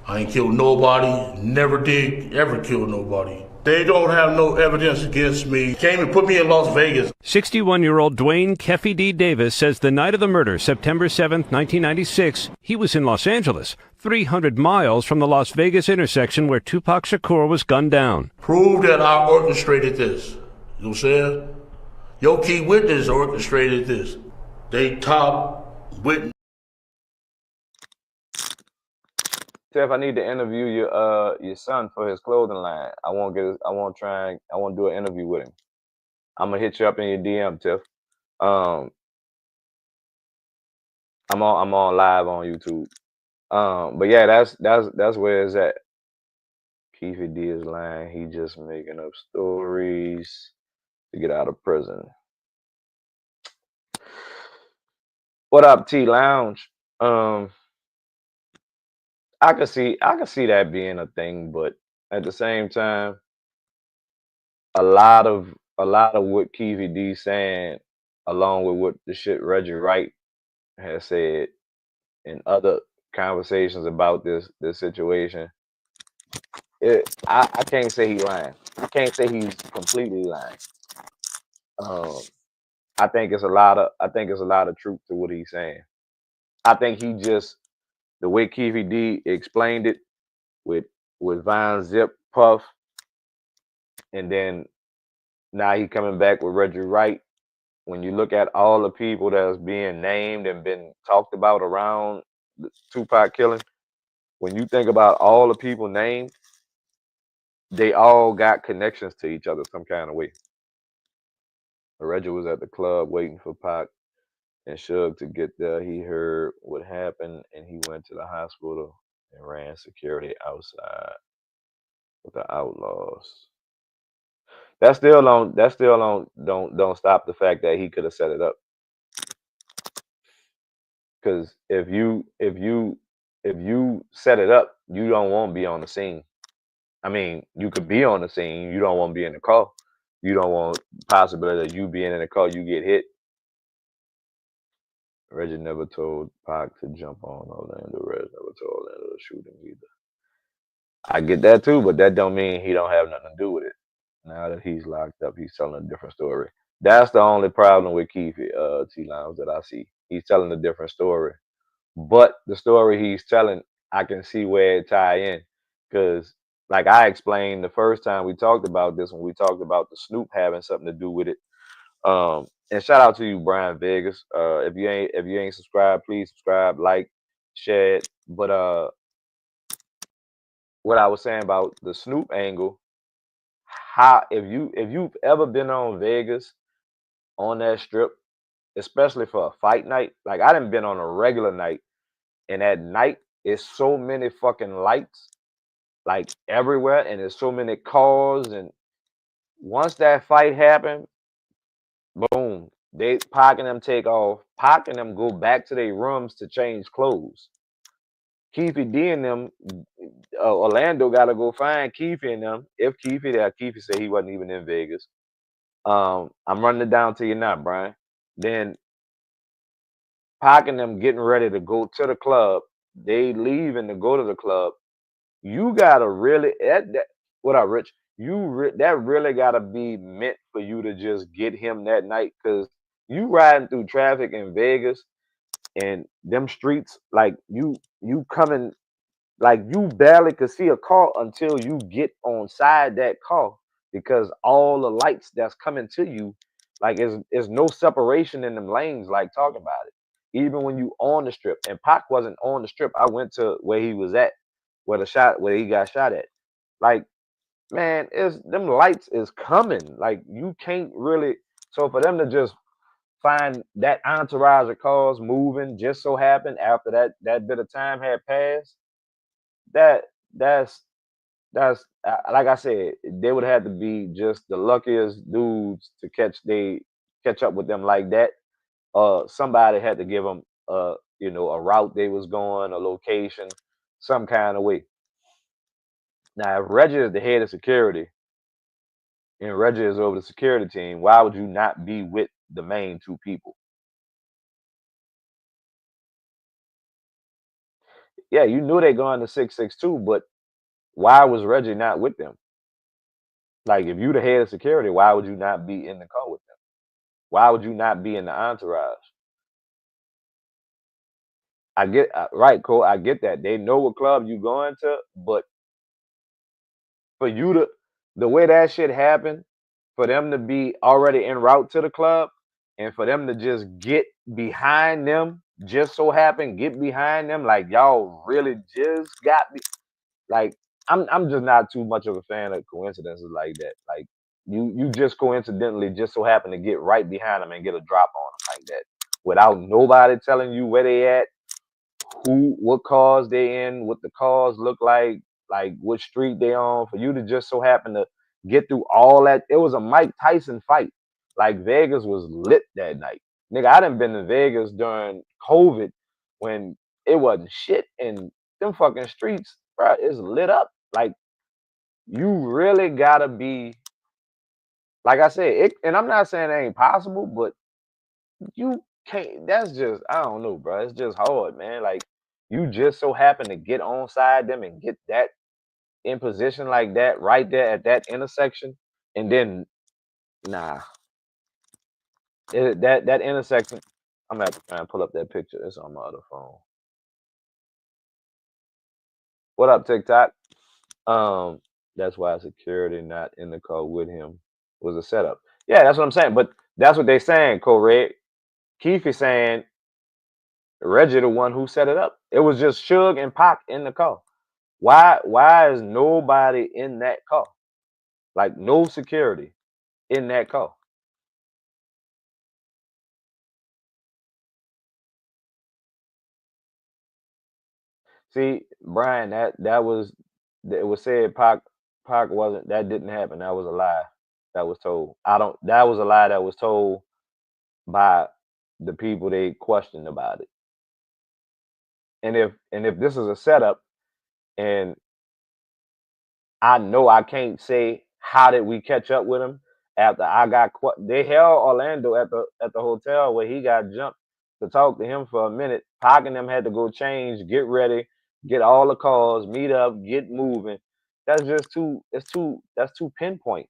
I ain't killed nobody, never did, ever kill nobody. They don't have no evidence against me. Came and put me in Las Vegas. 61-year-old Dwayne Keefe D. Davis says the night of the murder, September 7th, 1996, he was in Los Angeles, 300 miles from the Las Vegas intersection where Tupac Shakur was gunned down. Prove that I orchestrated this. You know what I'm saying? Your key witness orchestrated this. They top witness. Steph, I need to interview your son for his clothing line. I want to do an interview with him. I'm gonna hit you up in your DM, Tiff. I'm on live on YouTube. But yeah, that's where it's at. Keefe D is lying. He just making up stories to get out of prison. What up, T Lounge? I could see that being a thing, but at the same time, a lot of what Keefe D saying, along with what the shit Reggie Wright has said in other conversations about this situation, I can't say he's lying. I can't say he's completely lying. I think it's a lot of truth to what he's saying. I think he just, the way Keefe D explained it with Vine, Zip, Puff, and then now he coming back with Reggie Wright. When you look at all the people that's being named and been talked about around the Tupac killing, when you think about all the people named, they all got connections to each other some kind of way. Reggie was at the club waiting for Pac and Suge to get there. He heard what happened and he went to the hospital and ran security outside with the outlaws. That still don't stop the fact that he could have set it up. Because if you set it up, you don't want to be on the scene. I mean, you could be on the scene, you don't want to be in the car. You don't want possibility of you being in the car, you get hit. Reggie never told Pac to jump on Orlando. Reg never told Orlando to shoot him either. I get that too, but that don't mean he don't have nothing to do with it. Now that he's locked up, he's telling a different story. That's the only problem with Keefe, T-Lounge, that I see. He's telling a different story. But the story he's telling, I can see where it tie in. Because like I explained the first time we talked about this, when we talked about the Snoop having something to do with it. And shout out to you, Brian Vegas. If you ain't subscribed, please subscribe, like, share it. But what I was saying about the Snoop angle, how if you've ever been on Vegas on that strip, especially for a fight night, like I done been on a regular night, and at night it's so many fucking lights, like everywhere, and there's so many cars, and once that fight happened, boom, Pac and them take off. Pac and them go back to their rooms to change clothes. Keefe D and them, Orlando got to go find Keefe and them. If Keefe there, Keefe said he wasn't even in Vegas. I'm running it down to you now, Brian. Then Pac and them getting ready to go to the club. They leaving to go to the club. You gotta really what up, Rich? That really gotta be meant for you to just get him that night, because you riding through traffic in Vegas and them streets, like you coming, like you barely could see a car until you get on side that car, because all the lights that's coming to you, like is no separation in them lanes, like talking about it. Even when you on the strip, and Pac wasn't on the strip. I went to where he was at, where he got shot at. Like, man, them lights is coming. Like you can't really. So for them to just find that entourage of cars moving just so happened after that bit of time had passed, that's like I said, they would have to be just the luckiest dudes to catch up with them like that. Somebody had to give them a route they was going, a location, some kind of way. Now, if Reggie is the head of security and Reggie is over the security team, why would you not be with the main two people? Yeah, you knew they going to 662, but why was Reggie not with them? Like, if you the head of security, why would you not be in the car with them? Why would you not be in the entourage? I get right, Cole. I get that. They know what club you going to, but for you to, the way that shit happened, for them to be already en route to the club, and for them to just get behind them, just so happen, get behind them, like y'all really just got me. Like, I'm just not too much of a fan of coincidences like that. Like you just coincidentally just so happen to get right behind them and get a drop on them like that, without nobody telling you where they at, what cars they in, what the cars look like. like what street they on, for you to just so happen to get through all that. It was a Mike Tyson fight. Like Vegas was lit that night. Nigga, I done been to Vegas during COVID when it wasn't shit, and them fucking streets, bro, is lit up. Like you really gotta be, like I said, and I'm not saying it ain't possible, but you can't. That's just, I don't know, bro. It's just hard, man. Like you just so happen to get on side them and get that in position like that right there at that intersection, and then nah, that intersection. I'm gonna have to try and pull up that picture. It's on my other phone. What up, TikTok? That's why security not in the car with him was a setup. Yeah, that's what I'm saying. But that's what they saying, Correct. Keefe is saying Reggie the one who set it up. It was just Suge and Pac in the car. Why is nobody in that car? Like no security in that car. See, Brian, that was, it was said Pac wasn't, that didn't happen. That was a lie that was told. That was a lie that was told by the people they questioned about it. And if this is a setup, and I know I can't say how did we catch up with him after I got they held Orlando at the hotel where he got jumped to talk to him for a minute. Pac and them had to go change, get ready, get all the cars, meet up, get moving. That's just too. That's too pinpoint.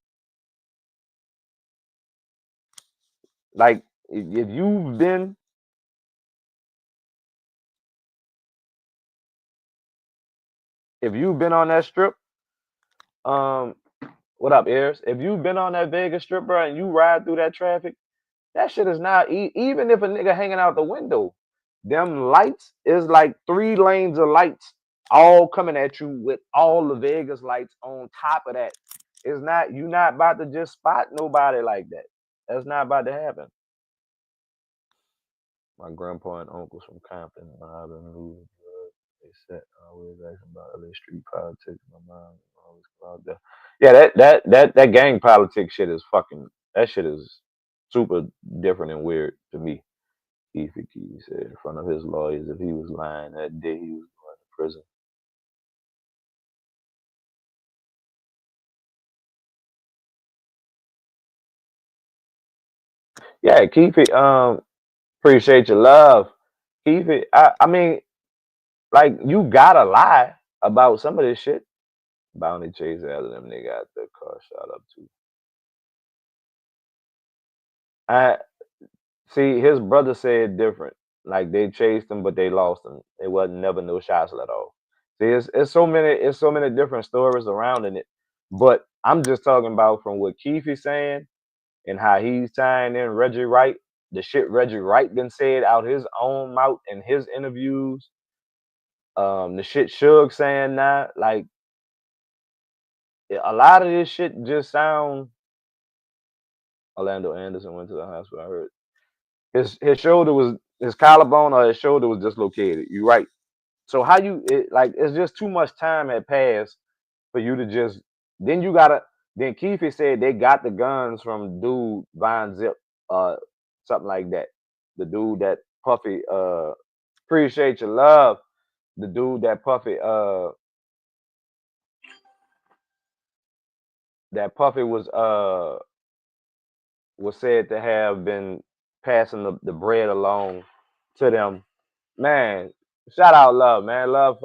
Like if you've been on that strip, what up, Ayers? If you've been on that Vegas strip, bro, and you ride through that traffic, that shit is not, even if a nigga hanging out the window, them lights is like 3 lanes of lights all coming at you with all the Vegas lights on top of that. It's not, you not about to just spot nobody like that. That's not about to happen. My grandpa and uncles from Compton, I've been moving. They said always asking about LA street politics. My mom always called that. Yeah, that gang politics shit is fucking. That shit is super different and weird to me. Keefe said in front of his lawyers, if he was lying that day, he was going to prison. Yeah, Keefe, appreciate your love. Keefe, I mean, like you gotta lie about some of this shit. Bounty chase after them, they got the car shot up too. I see his brother said different. Like they chased him, but they lost him. It wasn't never no shots let off. See, it's so many different stories around in it. But I'm just talking about from what Keefe is saying and how he's tying in Reggie Wright, the shit Reggie Wright been said out his own mouth in his interviews. The shit Suge saying now, like a lot of this shit just sound. Orlando Anderson went to the hospital. I heard his shoulder was, his collarbone or his shoulder was dislocated. You right. So how you like? It's just too much time had passed for you to just. Then you gotta. Then Keefe said they got the guns from dude Vine Zip, something like that. The dude that Puffy, appreciate your love. The dude that Puffy, was said to have been passing the bread along to them. Man, shout out love, man. Love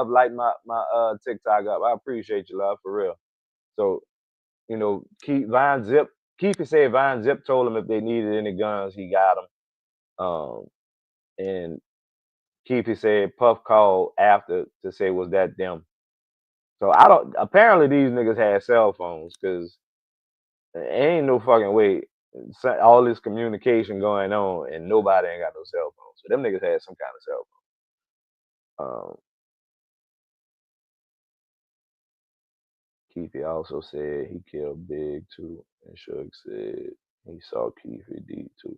light my TikTok up. I appreciate you, love, for real. So, you know, Vine Zip, Keefe said Vine Zip told him if they needed any guns, he got them. And Keefe said Puff called after to say was that them. So I don't, apparently these niggas had cell phones, because ain't no fucking way all this communication going on and nobody ain't got no cell phone. So them niggas had some kind of cell phone. Keefe also said he killed Big too, and Suge said he saw Keefe D too.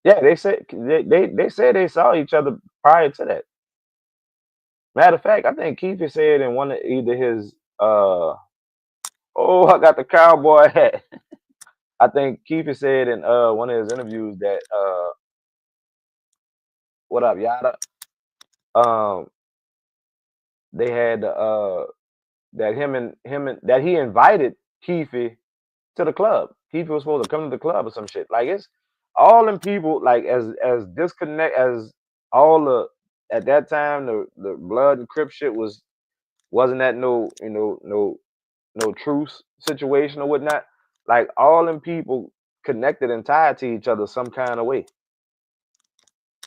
Yeah, they said they saw each other prior to that. Matter of fact, I think Keefe said in one of either his oh, I got the cowboy hat. I think Keefe said in one of his interviews that what up, Yada? Um they had that him and that he invited Keefe to the club. Keefe was supposed to come to the club or some shit. Like it's all them people like as disconnect as all the at that time the blood and crip shit wasn't that no no truce situation or whatnot. Like all them people connected and tied to each other some kind of way.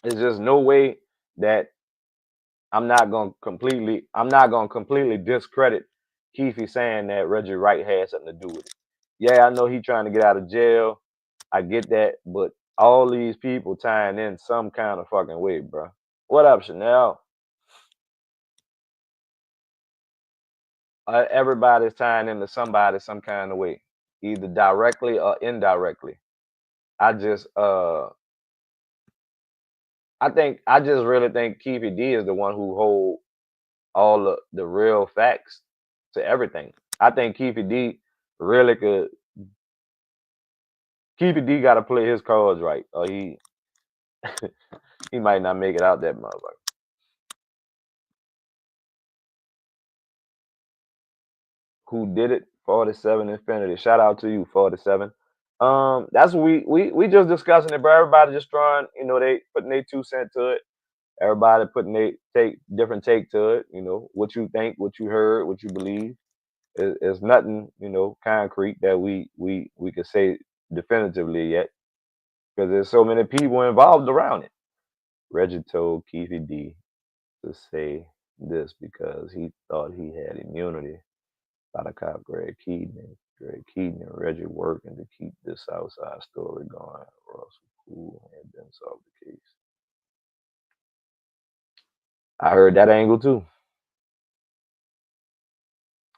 There's just no way that I'm not gonna completely discredit Keefe saying that Reggie Wright had something to do with it. Yeah, I know he trying to get out of jail. I get that, but all these people tying in some kind of fucking way, bro. What up, Chanel? Everybody's tying into somebody some kind of way, either directly or indirectly. I just I just really think Keefe D is the one who hold all the real facts to everything. I think Keefe D really could. Keefe D got to play his cards right, or he he might not make it out that motherfucker. Who did it? 47 Infinity. Shout out to you, 47. That's what we just discussing it, bro. Everybody just throwing, they putting their 2 cents to it. Everybody putting their different take to it. What you think, what you heard, what you believe. It's nothing, concrete that we could say definitively yet, because there's so many people involved around it. Reggie told Keefe D to say this because he thought he had immunity by the cop Greg Keaton. Greg Keaton and Reggie working to keep this Southside story going. Russell Cool had been solved the case. I heard that angle too.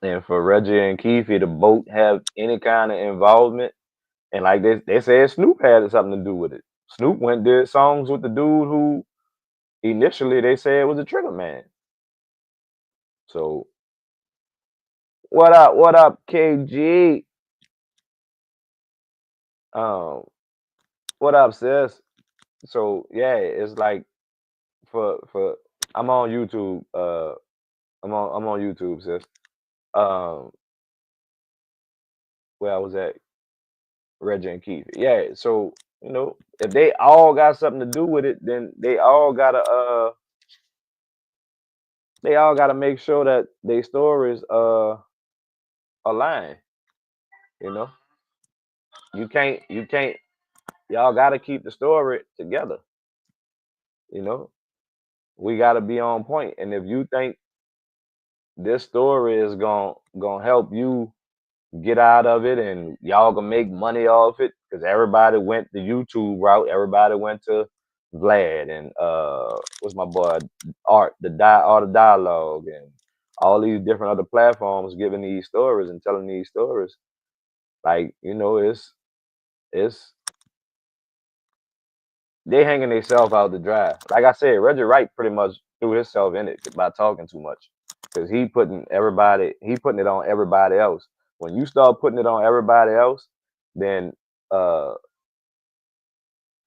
And for Reggie and Keefe to both have any kind of involvement, and like they said Snoop had something to do with it. Snoop went and did songs with the dude who initially they said was a trigger man. So what up, KG? What up, sis? So yeah, it's like for I'm on YouTube. I'm on YouTube, sis. Where I was at, Reggie and Keefe. Yeah, so if they all got something to do with it, then they all gotta make sure that their stories align. You can't y'all gotta keep the story together. We gotta be on point. And if you think this story is gonna help you get out of it and y'all gonna make money off it, because everybody went the YouTube route, everybody went to Vlad and what's my boy Art of Dialogue and all these different other platforms giving these stories and telling these stories. Like, it's they hanging themselves out to dry. Like I said, Reggie Wright pretty much threw himself in it by talking too much, because he putting it on everybody else. When you start putting it on everybody else, then y'all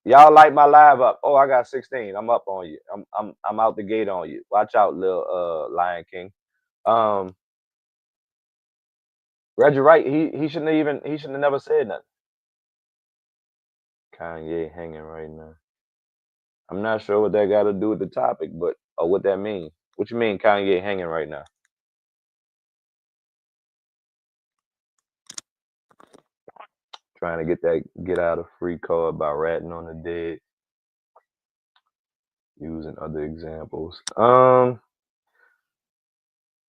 light my live up. Oh, I got 16. I'm up on you. I'm out the gate on you. Watch out, little Lion King. Reggie Wright, he shouldn't have never said nothing. Kanye hanging right now. I'm not sure what that got to do with the topic, but or what that means. What you mean Kanye hanging right now? Trying to get out of free card by ratting on the dead. Using other examples.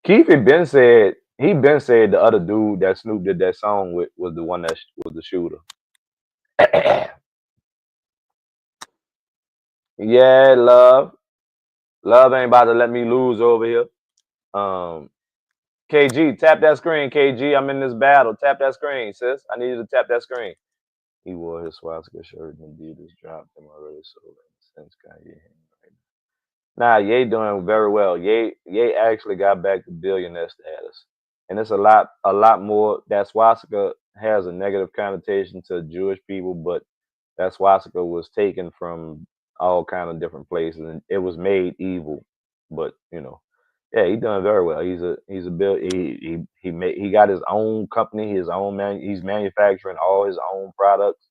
Keefe been said the other dude that Snoop did that song with was the one that was the shooter. Yeah, love ain't about to let me lose over here. KG, tap that screen. KG, I'm in this battle. Tap that screen, sis. I need you to tap that screen. He wore his swastika shirt and Adidas dropped him already, so since Kanye. Nah, Ye doing very well. Ye actually got back to billionaire status, and it's a lot more. That swastika has a negative connotation to Jewish people, but that swastika was taken from all kind of different places, and it was made evil. But yeah, he doing very well. He's a bill. He got his own company, his own man. He's manufacturing all his own products.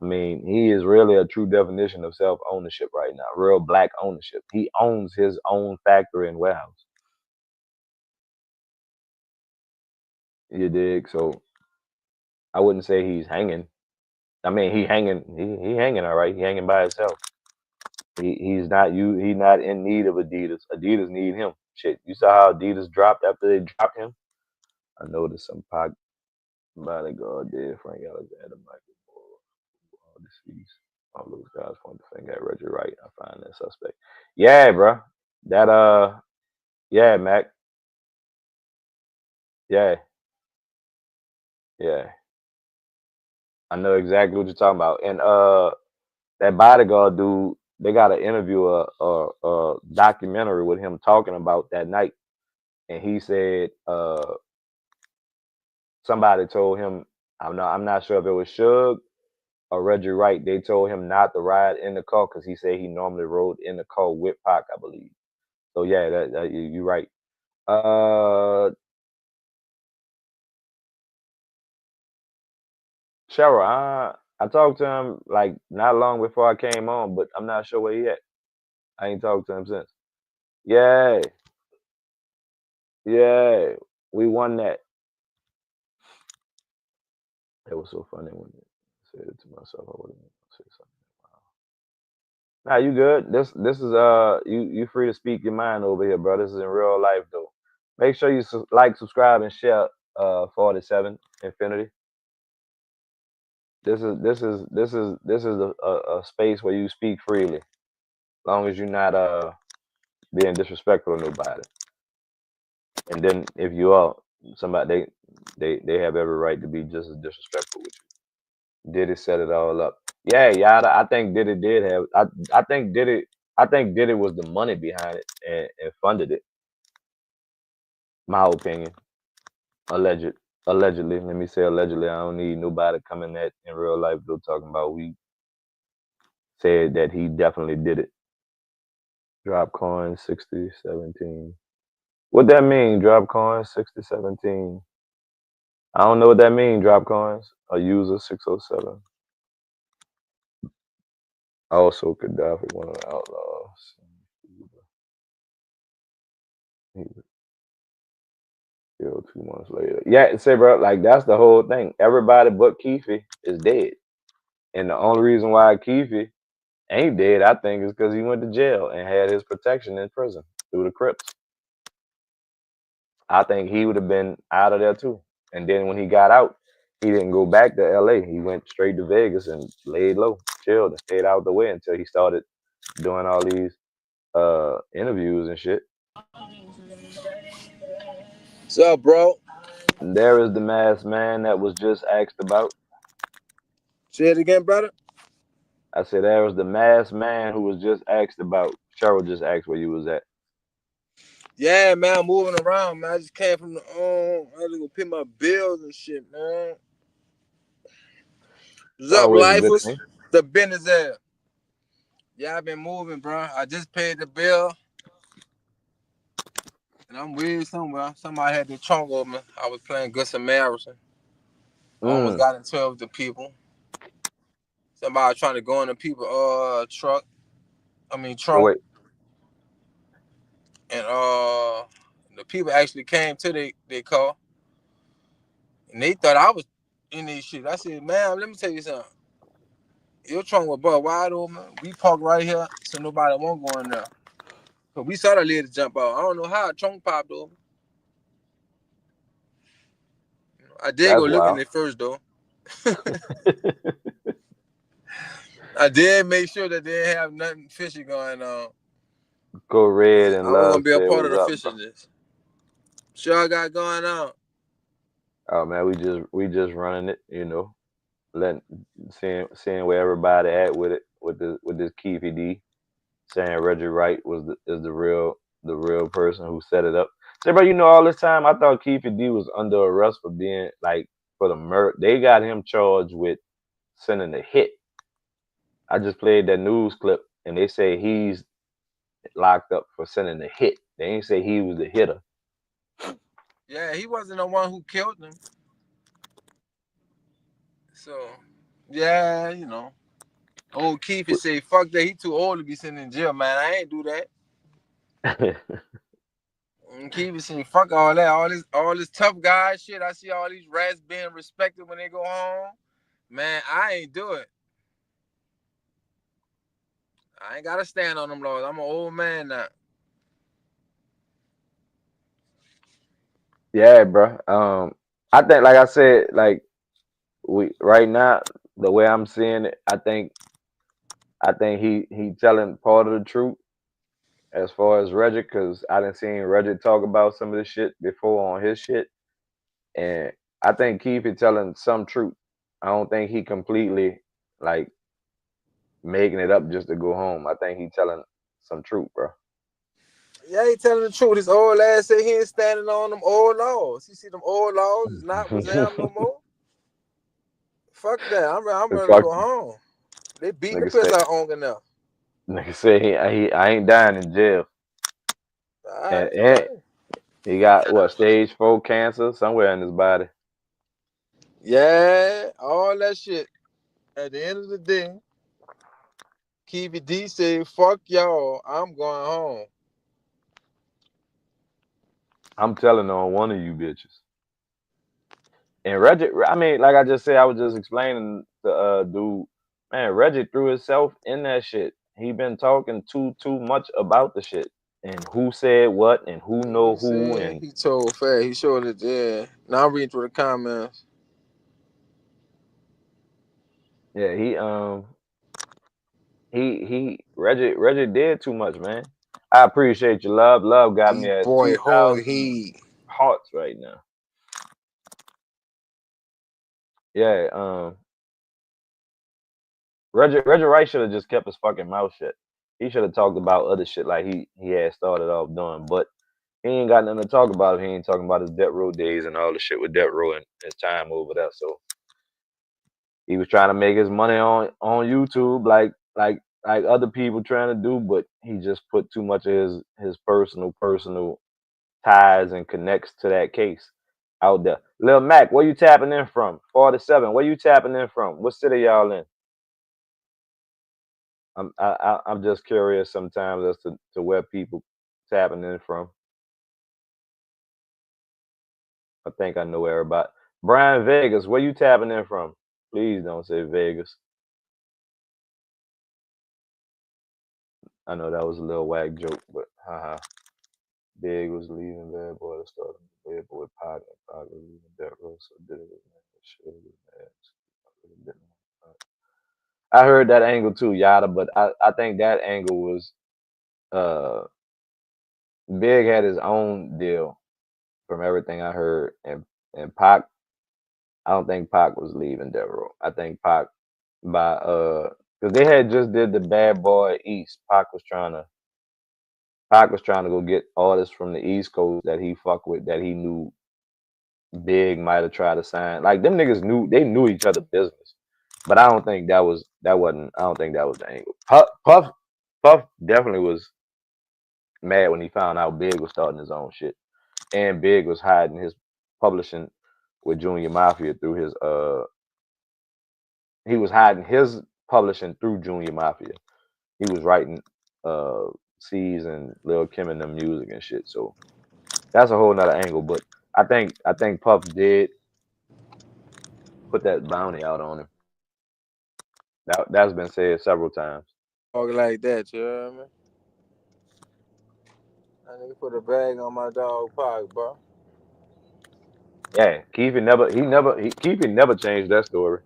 I mean, he is really a true definition of self ownership right now. Real black ownership. He owns his own factory and warehouse. You dig? So I wouldn't say he's hanging. I mean, he hanging. He hanging all right. He hanging by himself. He's not He's not in need of Adidas. Adidas need him. Shit, you saw how Adidas dropped after they dropped him. I noticed some bodyguard there, Frank Alexander, Michael Moore, all deceased. All those guys point the finger at Reggie Wright. I find that suspect. Yeah, bro. That yeah, Mac. Yeah, yeah. I know exactly what you're talking about. And that bodyguard dude, they got an interview, a documentary with him talking about that night, and he said somebody told him, I'm not sure if it was Suge or Reggie Wright. They told him not to ride in the car because he said he normally rode in the car with Pac, I believe. So yeah, you're right. Cheryl, I talked to him like not long before I came on, but I'm not sure where he at. I ain't talked to him since. Yeah, yeah, we won that. It was so funny when I said it to myself. I wouldn't say something. Nah, you good? This is you free to speak your mind over here, bro. This is in real life though. Make sure you like, subscribe, and share. 47 Infinity. This is a space where you speak freely, as long as you're not being disrespectful to nobody. And then if you are somebody, they have every right to be just as disrespectful with you. Diddy set it all up. Yeah, Yada. I think Diddy did have. I think Diddy was the money behind it and funded it. My opinion. Allegedly. Let me say allegedly. I don't need nobody coming at in real life though talking about we said that he definitely did it. Drop coin 6017. What that mean? Drop coin 6017. I don't know what that means, drop coins. A user 607. Also Gaddafi, one of the outlaws. He was killed 2 months later. Yeah, say bro, like that's the whole thing. Everybody but Keefe is dead. And the only reason why Keefe ain't dead, I think, is because he went to jail and had his protection in prison through the Crips. I think he would have been out of there too. And then when he got out, he didn't go back to LA. He went straight to Vegas and laid low, chilled, and stayed out the way until he started doing all these interviews and shit. What's up, bro? And there is the masked man that was just asked about. Say it again, brother. I said there was the masked man who was just asked about. Cheryl just asked where you was at. Yeah, man, I'm moving around, man. I just came from the I had to go pay my bills and shit, man. What's up, Always a good lifers? thing. The business there. Yeah, I've been moving, bro. I just paid the bill. And I'm weird somewhere. Somebody had the trunk open. I was playing Good Samaritan. I almost got into it with the people. Somebody trying to go in the people trunk. Trunk. Wait. And the people actually came to their car. And they thought I was in these shit. I said, man, let me tell you something. Your trunk was butt wide open. We parked right here so nobody won't go in there. But we saw the lady jump out. I don't know how a trunk popped open. I did go That's look in wild. it first though. I did make sure that they didn't have nothing fishy going on. Go red and I was love gonna be a said, part of the "What's up, fishiness. Sure I got going on. Oh man, we just running it, you know. letting seeing where everybody at with it with this Keefe D saying Reggie Wright is the real person who set it up. Say, bro, you know, all this time I thought Keefe D was under arrest for being like for the murder. They got him charged with sending a hit. I just played that news clip and they say he's locked up for sending a hit. They ain't say he was the hitter. Yeah, he wasn't the one who killed him. So, yeah, you know. Old Keefe say, fuck that, he too old to be sitting in jail, man. I ain't do that. Keefe say, fuck all that, all this tough guy shit. I see all these rats being respected when they go home. Man, I ain't do it. I ain't gotta stand on them laws. I'm an old man now. Yeah, bro. I think, like I said, like we right now, the way I'm seeing it, I think he telling part of the truth as far as Reggie, because I didn't seen Reggie talk about some of this shit before on his shit, and I think Keefe is telling some truth. I don't think he completely like making it up just to go home. I think he telling some truth, bro. Yeah, he telling the truth. His old ass said he ain't standing on them old laws. You see them old laws is not with him no more. Fuck that. I'm ready to Fuck, go home. They beating the nigga piss say, out on enough. nigga say I ain't dying in jail, All and, right, and he got what stage 4 cancer somewhere in his body. yeah, all that shit. At the end of the day, Keefe D said, fuck y'all, I'm going home. I'm telling on one of you bitches. And Reggie, I mean, like I just said, I was just explaining to dude, man, Reggie threw himself in that shit. He been talking too much about the shit and who said what and who know who and He told Fat, he showed it there. Now I'm reading through the comments. yeah, Reggie did too much, man. I appreciate your love. Love got me at Boy, hold 2,000 he. hearts right now. Yeah, Reggie Wright should have just kept his fucking mouth shut. He should have talked about other shit like he had started off doing, but he ain't got nothing to talk about. He ain't talking about his death row days and all the shit with death row and his time over there. So he was trying to make his money on YouTube like other people trying to do, but he just put too much of his personal ties and connects to that case out there. Lil Mac, where you tapping in from? 47, where you tapping in from? What city y'all in? I'm just curious sometimes as to where people tapping in from. I think I know everybody. Brian Vegas, where you tapping in from? Please don't say Vegas. I know that was a little whack joke, but haha. Big was leaving Bad Boy to start Bad Boy Pod and Pod was leaving that road, so did it was mad. Shit was mad. I heard that angle too, Yada, but I think that angle was Big had his own deal from everything I heard, and Pac. I don't think Pac was leaving Death Row. I think Pac by because they had just did the Bad Boy East. Pac was trying to go get artists from the East Coast that he fuck with that he knew Big might have tried to sign. Like them niggas knew each other business. But I don't think that wasn't I don't think that was the angle. Puff definitely was mad when he found out Big was starting his own shit. And Big was hiding his publishing with Junior Mafia through his he was hiding his publishing through Junior Mafia. He was writing C's and Lil Kim and them music and shit. So that's a whole nother angle. But I think Puff did put that bounty out on him. That's been said several times. Talk like that, you hear me? I need to put a bag on my dog Pac, bro. Yeah, Keefe never changed that story.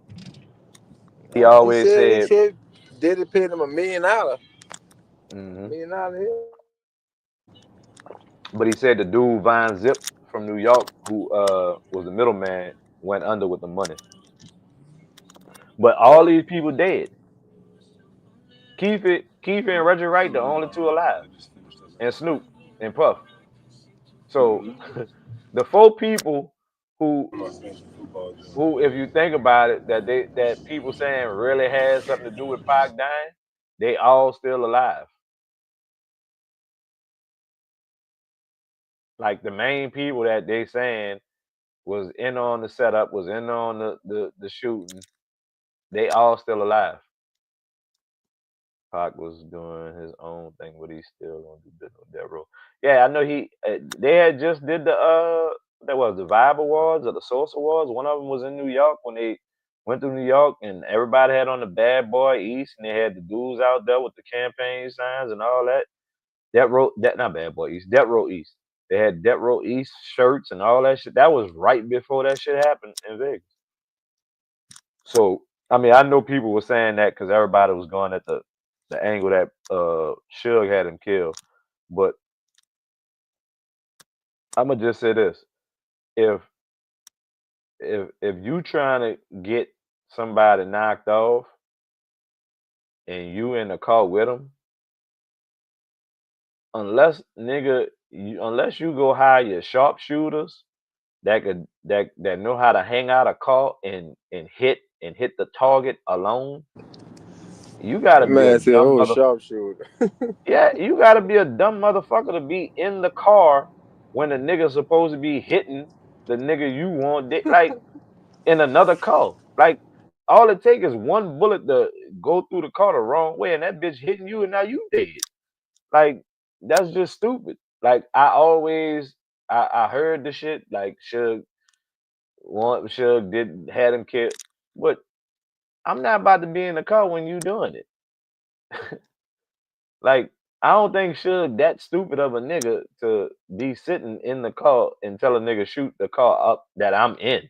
He Nah, he always said said, shit. Did it pay him $1 million? hmm $1 million here. but he said the dude Vine Zip from New York, who was the middleman, went under with the money. But all these people dead. Keefe and Reggie Wright, the only two alive, and Snoop and Puff. So the four people who, if you think about it, that people saying really had something to do with Pac dying, they all still alive. Like the main people that they saying was in on the setup, was in on the shooting, they all still alive. Pac was doing his own thing, but he's still gonna do business with that role. Yeah, I know he. They had just did that was the Vibe Awards or the Source Awards. One of them was in New York when they went to New York, and everybody had on the Bad Boy East, and they had the dudes out there with the campaign signs and all that. That not Bad Boy East, Death Row East. They had Death Row East shirts and all that shit. That was right before that shit happened in Vegas. So I mean, I know people were saying that because everybody was going at the angle that Suge had him killed. But I'm gonna just say this: if you trying to get somebody knocked off and you in the car with them, unless unless you go hire your sharpshooters that know how to hang out a car and hit the target alone, you gotta be a Man said, dumb "Oh, motherfucker. sharpshooter." Yeah, you gotta be a dumb motherfucker to be in the car when the nigga's supposed to be hitting the nigga you want, like in another car. Like all it takes is one bullet to go through the car the wrong way, and that bitch hitting you, and now you dead. Like that's just stupid. Like I heard the shit like Suge did had him killed, but I'm not about to be in the car when you doing it. Like, I don't think Suge that stupid of a nigga to be sitting in the car and tell a nigga shoot the car up that I'm in.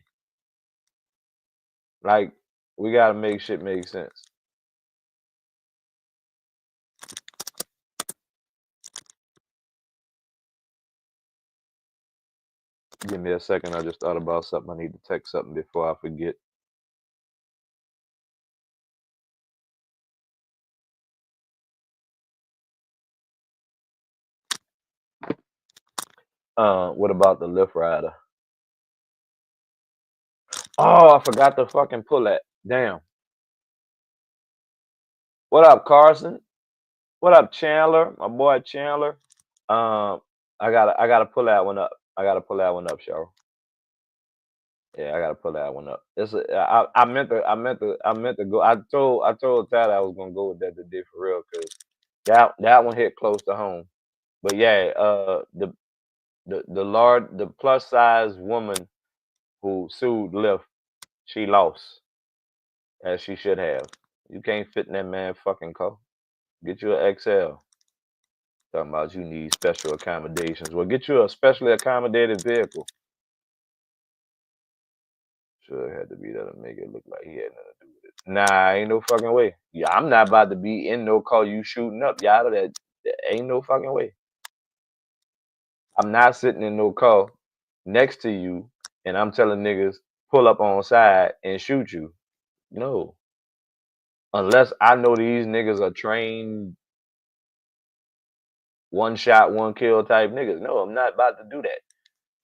Like, we gotta make shit make sense. Give me a second. I just thought about something. I need to text something before I forget. What about the Lyft rider? Oh, I forgot to fucking pull that. Damn. What up, Carson? What up, Chandler? My boy Chandler. I gotta pull that one up. I gotta pull that one up, Cheryl. Yeah, I gotta pull that one up. I meant to go. I told Tad I was gonna go with that today for real, cause that one hit close to home. But yeah, the plus size woman who sued Lyft, she lost, as she should have. You can't fit in that man fucking car. Get you an XL. Talking about you need special accommodations. Well, get you a specially accommodated vehicle. Sure had to be there to make it look like he had nothing to do with it. Nah, ain't no fucking way. Yeah, I'm not about to be in no car you shooting up, y'all. That ain't no fucking way. I'm not sitting in no car next to you and I'm telling niggas pull up on side and shoot you. No. Unless I know these niggas are trained one shot, one kill type niggas. No, I'm not about to do that.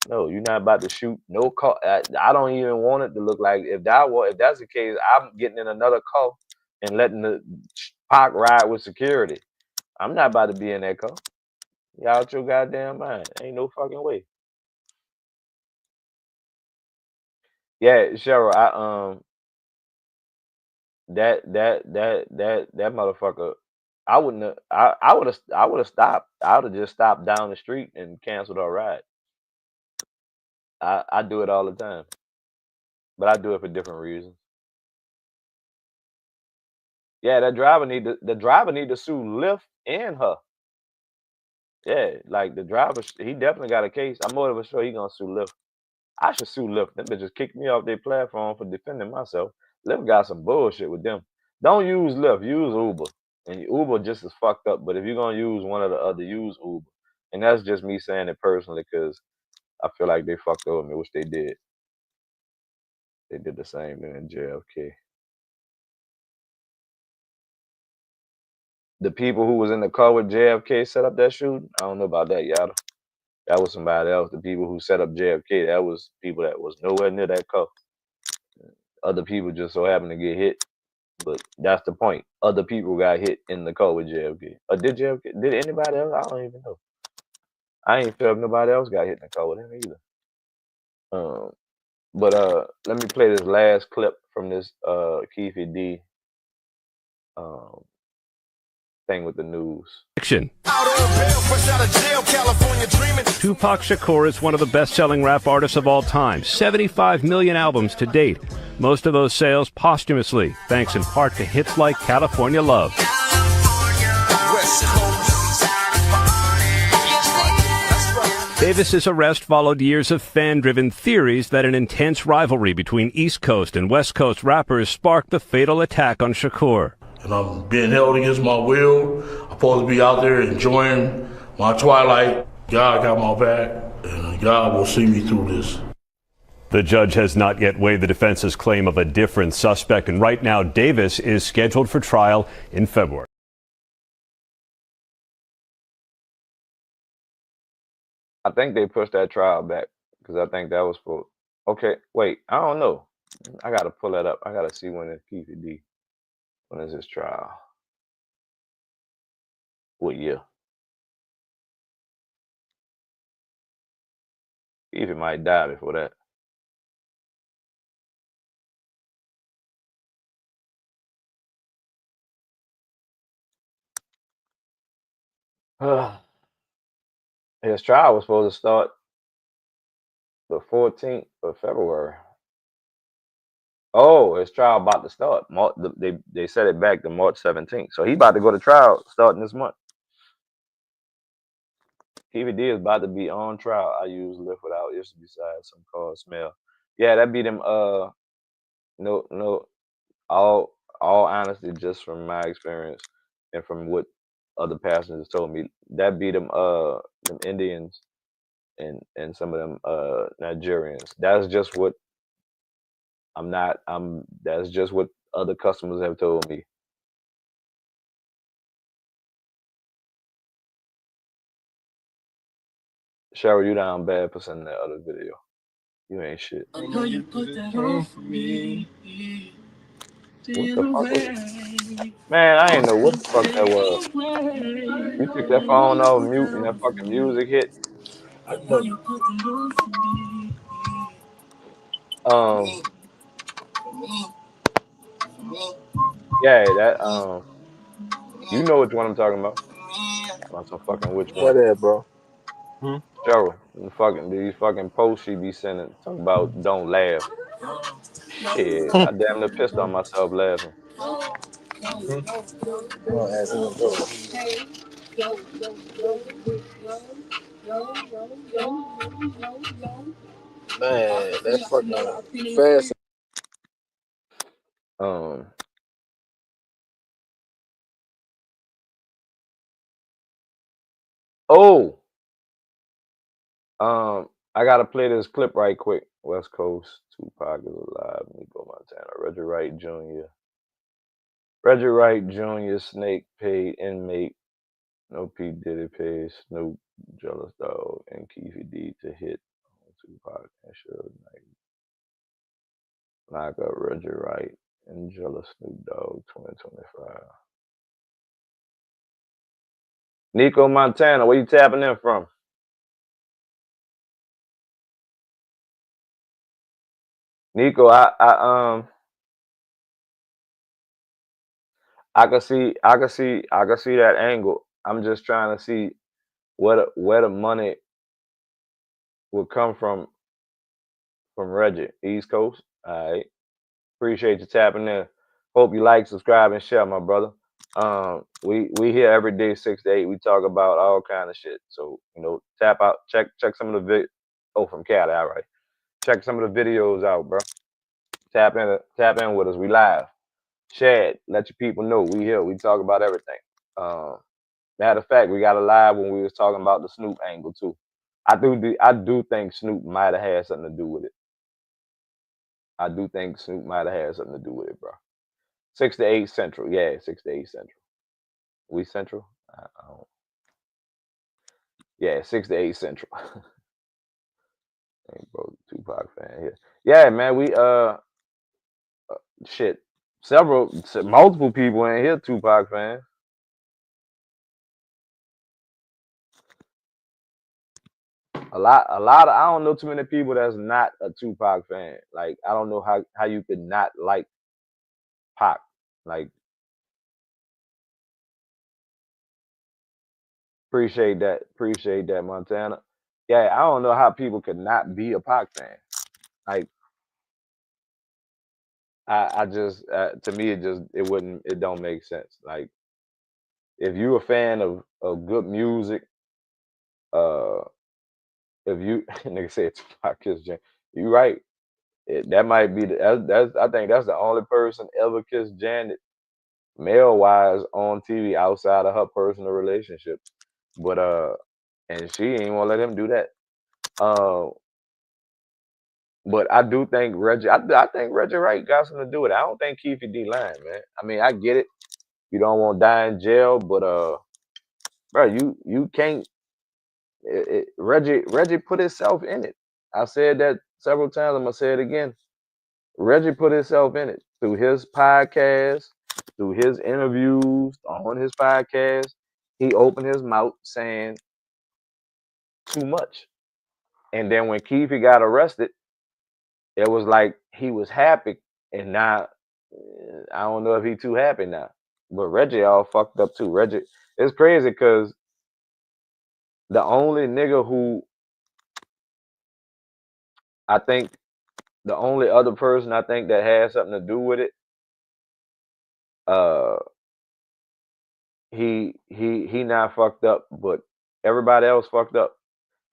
No, you're not about to shoot no car. I don't even want it to look like if that's the case, I'm getting in another car and letting the Pac ride with security. I'm not about to be in that car. Y'all out your goddamn mind. Ain't no fucking way. Yeah, Cheryl, that motherfucker. I wouldn't have. I would have stopped. I would have just stopped down the street and canceled our ride. I do it all the time, but I do it for different reasons. Yeah, the driver need to sue Lyft and her. Yeah, like the driver, he definitely got a case. I'm more of a sure he gonna sue Lyft. I should sue Lyft. Them bitches kicked me off their platform for defending myself. Lyft got some bullshit with them. Don't use Lyft, use Uber. And Uber just as fucked up. But if you're gonna use one or the other, use Uber. And that's just me saying it personally because I feel like they fucked over me, which they did. They did the same thing in JFK. the people who was in the car with JFK set up that shooting. I don't know about that, Yada. That was somebody else. The people who set up JFK, that was people that was nowhere near that car. Other people just so happened to get hit. But that's the point. Other people got hit in the car with JFK. Or did JFK? Did anybody else? I don't even know. I ain't feel if nobody else got hit in the car with him either. But let me play this last clip from this Keefe D thing with the news. Fiction. Tupac Shakur is one of the best-selling rap artists of all time. 75 million albums to date. Most of those sales posthumously, thanks in part to hits like California Love. Davis's arrest followed years of fan-driven theories that an intense rivalry between East Coast and West Coast rappers sparked the fatal attack on Shakur. And I'm being held against my will. I'm supposed to be out there enjoying my twilight. God got my back, and God will see me through this. The judge has not yet weighed the defense's claim of a different suspect, and right now Davis is scheduled for trial in February. I think they pushed that trial back because I think that was for. Okay, wait, I don't know. I gotta pull that up. I gotta see when it's Keefe D. When is his trial? What year? Keefe might die before that. His trial was supposed to start the 14th of February. Oh, his trial about to start. They set it back to March 17th. So he about to go to trial starting this month. Keefe D is about to be on trial. I use Lift Without Issues besides some called Smell. Yeah, that beat him no all honesty, just from my experience and from what other passengers told me, that beat them Indians and some of them Nigerians. That's just what that's just what other customers have told me. Cheryl, you down bad for sending that other video. You ain't shit. I know you put that on for me. What the fuck was Man, I ain't know what the fuck that was. You took that phone off mute and that fucking music hit. I know you put that on for me. Yeah, that you know which one I'm talking about. About some fucking which one. What that, bro? Cheryl, these fucking posts she be sending talking about don't laugh. Shit, I damn near pissed on myself laughing. Man, that's fucking fast. I gotta play this clip right quick. West Coast, Tupac is alive. Nico Montana, Reggie Wright Jr. Reggie Wright Jr. Snake paid inmate. No P Diddy paid Snoop, Jealous Dog, and Keefe D to hit on Tupac and Suge Knight. Knock up Reggie Wright and Jealous Snoop Dogg 2025. Nico Montana, where you tapping in from? Nico, I can see that angle. I'm just trying to see where the money would come from Reggie. East Coast. All right. Appreciate you tapping in. Hope you like, subscribe, and share, my brother. We here every day 6 to 8. We talk about all kind of shit. So, tap out, check some of the from Cali, all right. Check some of the videos out, bro. Tap in with us. We live. Share it. Let your people know we here. We talk about everything. Matter of fact, we got a live when we was talking about the Snoop angle too. I do think Snoop might have had something to do with it. I do think Snoop might have had something to do with it, bro. 6 to 8 Central. Yeah, 6 to 8 Central. We Central. I don't, yeah, 6 to 8 Central. Ain't bro, Tupac fan here. Yeah, man. We shit. Multiple people in here Tupac fans. A lot of I don't know too many people that's not a Tupac fan. Like I don't know how you could not like Pac. Like appreciate that Montana. Yeah, I don't know how people could not be a Pac fan. Like I just to me it don't make sense. Like if you a fan of good music, uh if you nigga say Tupac kissed Janet, you right. That might be that's I think that's the only person ever kissed Janet male wise on TV outside of her personal relationship. But and she ain't wanna let him do that. Uh but I do think I think Reggie Wright got something to do with it. I don't think Keefe D lying, man. I mean, I get it. You don't want to die in jail, but bro, you can't Reggie put himself in it. I said that several times, I'm gonna say it again. Reggie put himself in it through his podcast, through his interviews on his podcast. He opened his mouth saying too much. And then when Keefe got arrested, it was like he was happy. And now I don't know if he too happy now. But Reggie all fucked up too. Reggie, it's crazy because the only nigga who I think the only other person I think that has something to do with it, uh he not fucked up, but everybody else fucked up.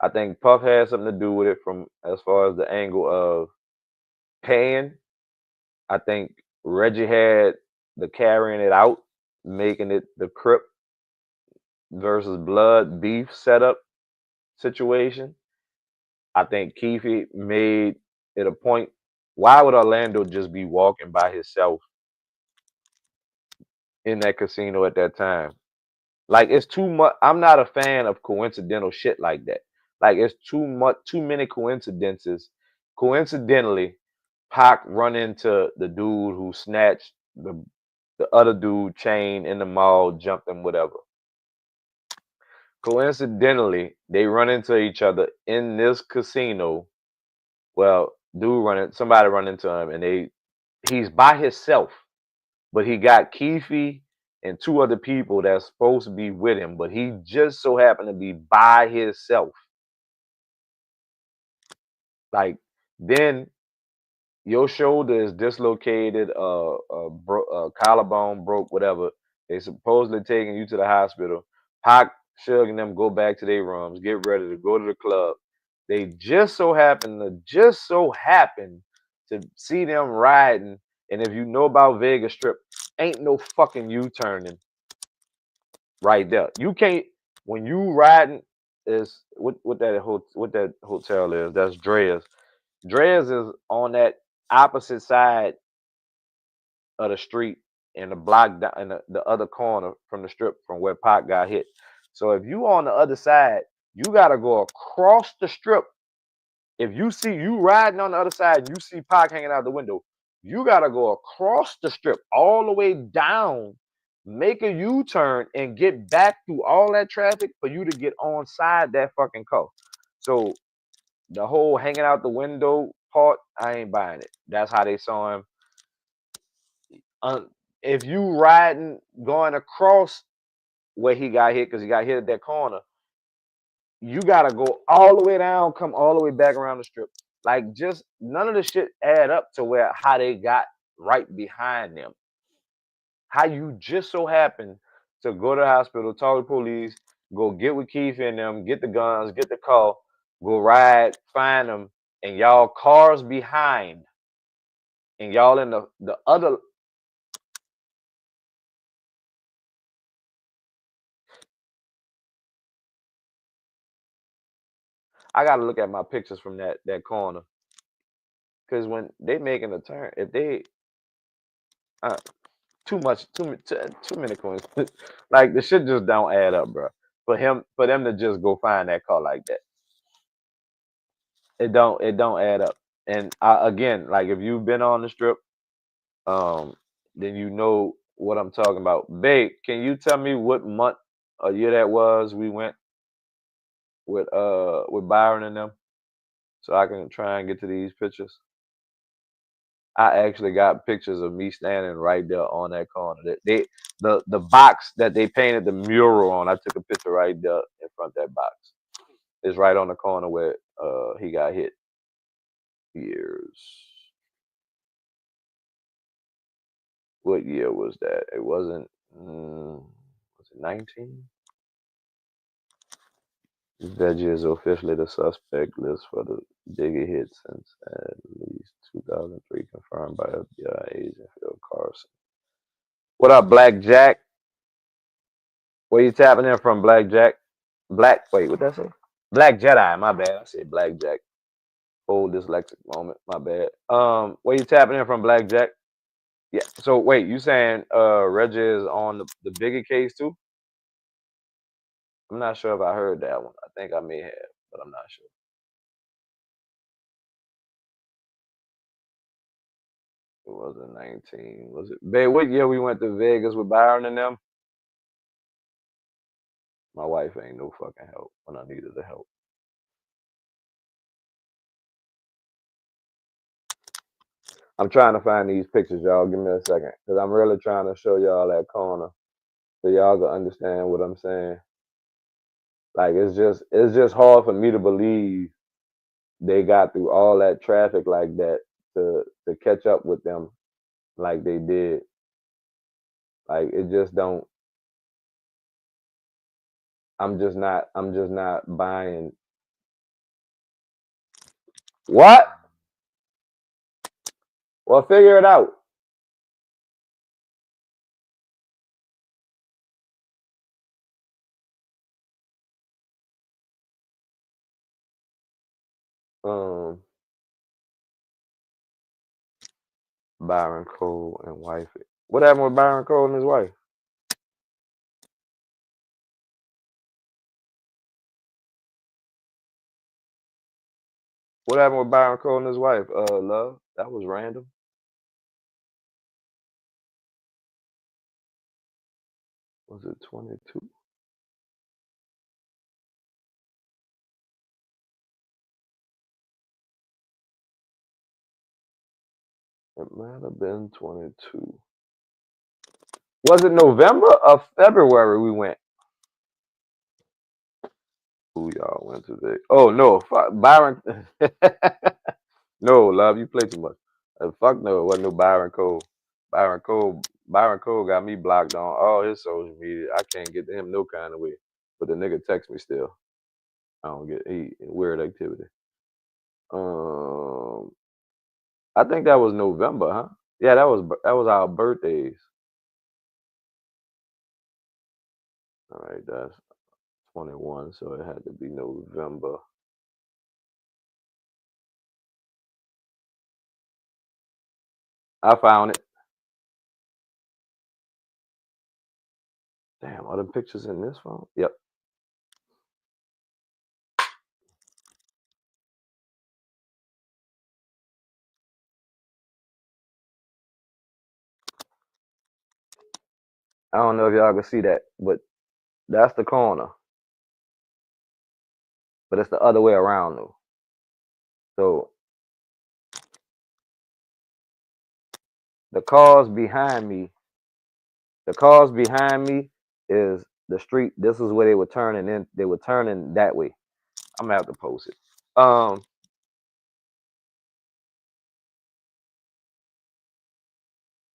I think Puff had something to do with it from as far as the angle of paying. I think Reggie had the carrying it out, making it the Crip versus Blood beef setup situation. I think Keefe made it a point. Why would Orlando just be walking by himself in that casino at that time? Like it's too much. I'm not a fan of coincidental shit like that. Like it's too many coincidences. Coincidentally, Pac run into the dude who snatched the other dude chain in the mall, jumped him, whatever. Coincidentally, they run into each other in this casino. Well, somebody run into him, and he's by himself, but he got Keefe and two other people that's supposed to be with him, but he just so happened to be by himself. Like then your shoulder is dislocated, collarbone broke, whatever. They supposedly taking you to the hospital. Pac, Suge, and them go back to their rooms, get ready to go to the club. They just so happen to see them riding. And if you know about Vegas Strip, ain't no fucking U-turning right there. You can't when you riding is what that hotel is. That's Dre's. Dre's is on that opposite side of the street in the block down in the other corner from the strip from where Pac got hit. So if you on the other side, you gotta go across the strip. If you see you riding on the other side and you see Pac hanging out the window, you gotta go across the strip all the way down, make a U-turn and get back through all that traffic for you to get on side that fucking car. So the whole hanging out the window part, I ain't buying it. That's how they saw him. If you riding going across where he got hit, because he got hit at that corner, you gotta go all the way down, come all the way back around the strip. Like just none of the shit add up to how they got right behind them. How you just so happen to go to the hospital, talk to the police, go get with Keefe and them, get the guns, get the car, go ride, find them, and y'all cars behind, and y'all in the other. I gotta look at my pictures from that corner, because when they making a turn, if they, too many coincidences. Like the shit just don't add up, bro. For them to just go find that car like that, it don't add up. And again, like if you've been on the strip, um, then you know what I'm talking about. Babe, can you tell me what month or year that was we went with Byron and them, so I can try and get to these pictures. I actually got pictures of me standing right there on that corner. The box that they painted the mural on. I took a picture right there in front of that box. It's right on the corner where he got hit. Years. What year was that? It wasn't. Was it 19? Reggie is officially the suspect list for the bigger hit since at least 2003, confirmed by FBI agent Phil Carson. What up, Black Jack? Where you tapping in from, Black Jack? Wait, what that say? Black Jedi, my bad. I said Black Jack. Old dyslexic moment, my bad. Where you tapping in from, Black Jack? Yeah. So wait, you saying Reggie is on the bigger case too? I'm not sure if I heard that one. I think I may have, but I'm not sure. It wasn't 19. Was it? Babe, what year we went to Vegas with Byron and them? My wife ain't no fucking help when I needed the help. I'm trying to find these pictures, y'all. Give me a second. Because I'm really trying to show y'all that corner so y'all can understand what I'm saying. Like it's just hard for me to believe they got through all that traffic like that to catch up with them like they did. Like it just don't. I'm just not buying. What? Well, figure it out. Byron Cole and wife. What happened with Byron Cole and his wife? What happened with Byron Cole and his wife? Love. That was random. Was it 22? It might have been 22. Was it November or February we went? Who y'all went to? Oh no, fuck Byron. No, love, you play too much. Fuck no, it wasn't no Byron Cole. Byron Cole got me blocked on all his social media. I can't get to him no kind of way. But the nigga texts me still. I don't get weird activity. I think that was November, huh? Yeah, that was our birthdays. All right, that's 21, so it had to be November. I found it. Damn, are the pictures in this phone? Yep. I don't know if y'all can see that, but that's the corner. But it's the other way around though. So the cars behind me is the street. This is where they were turning in. They were turning that way. I'm gonna have to post it.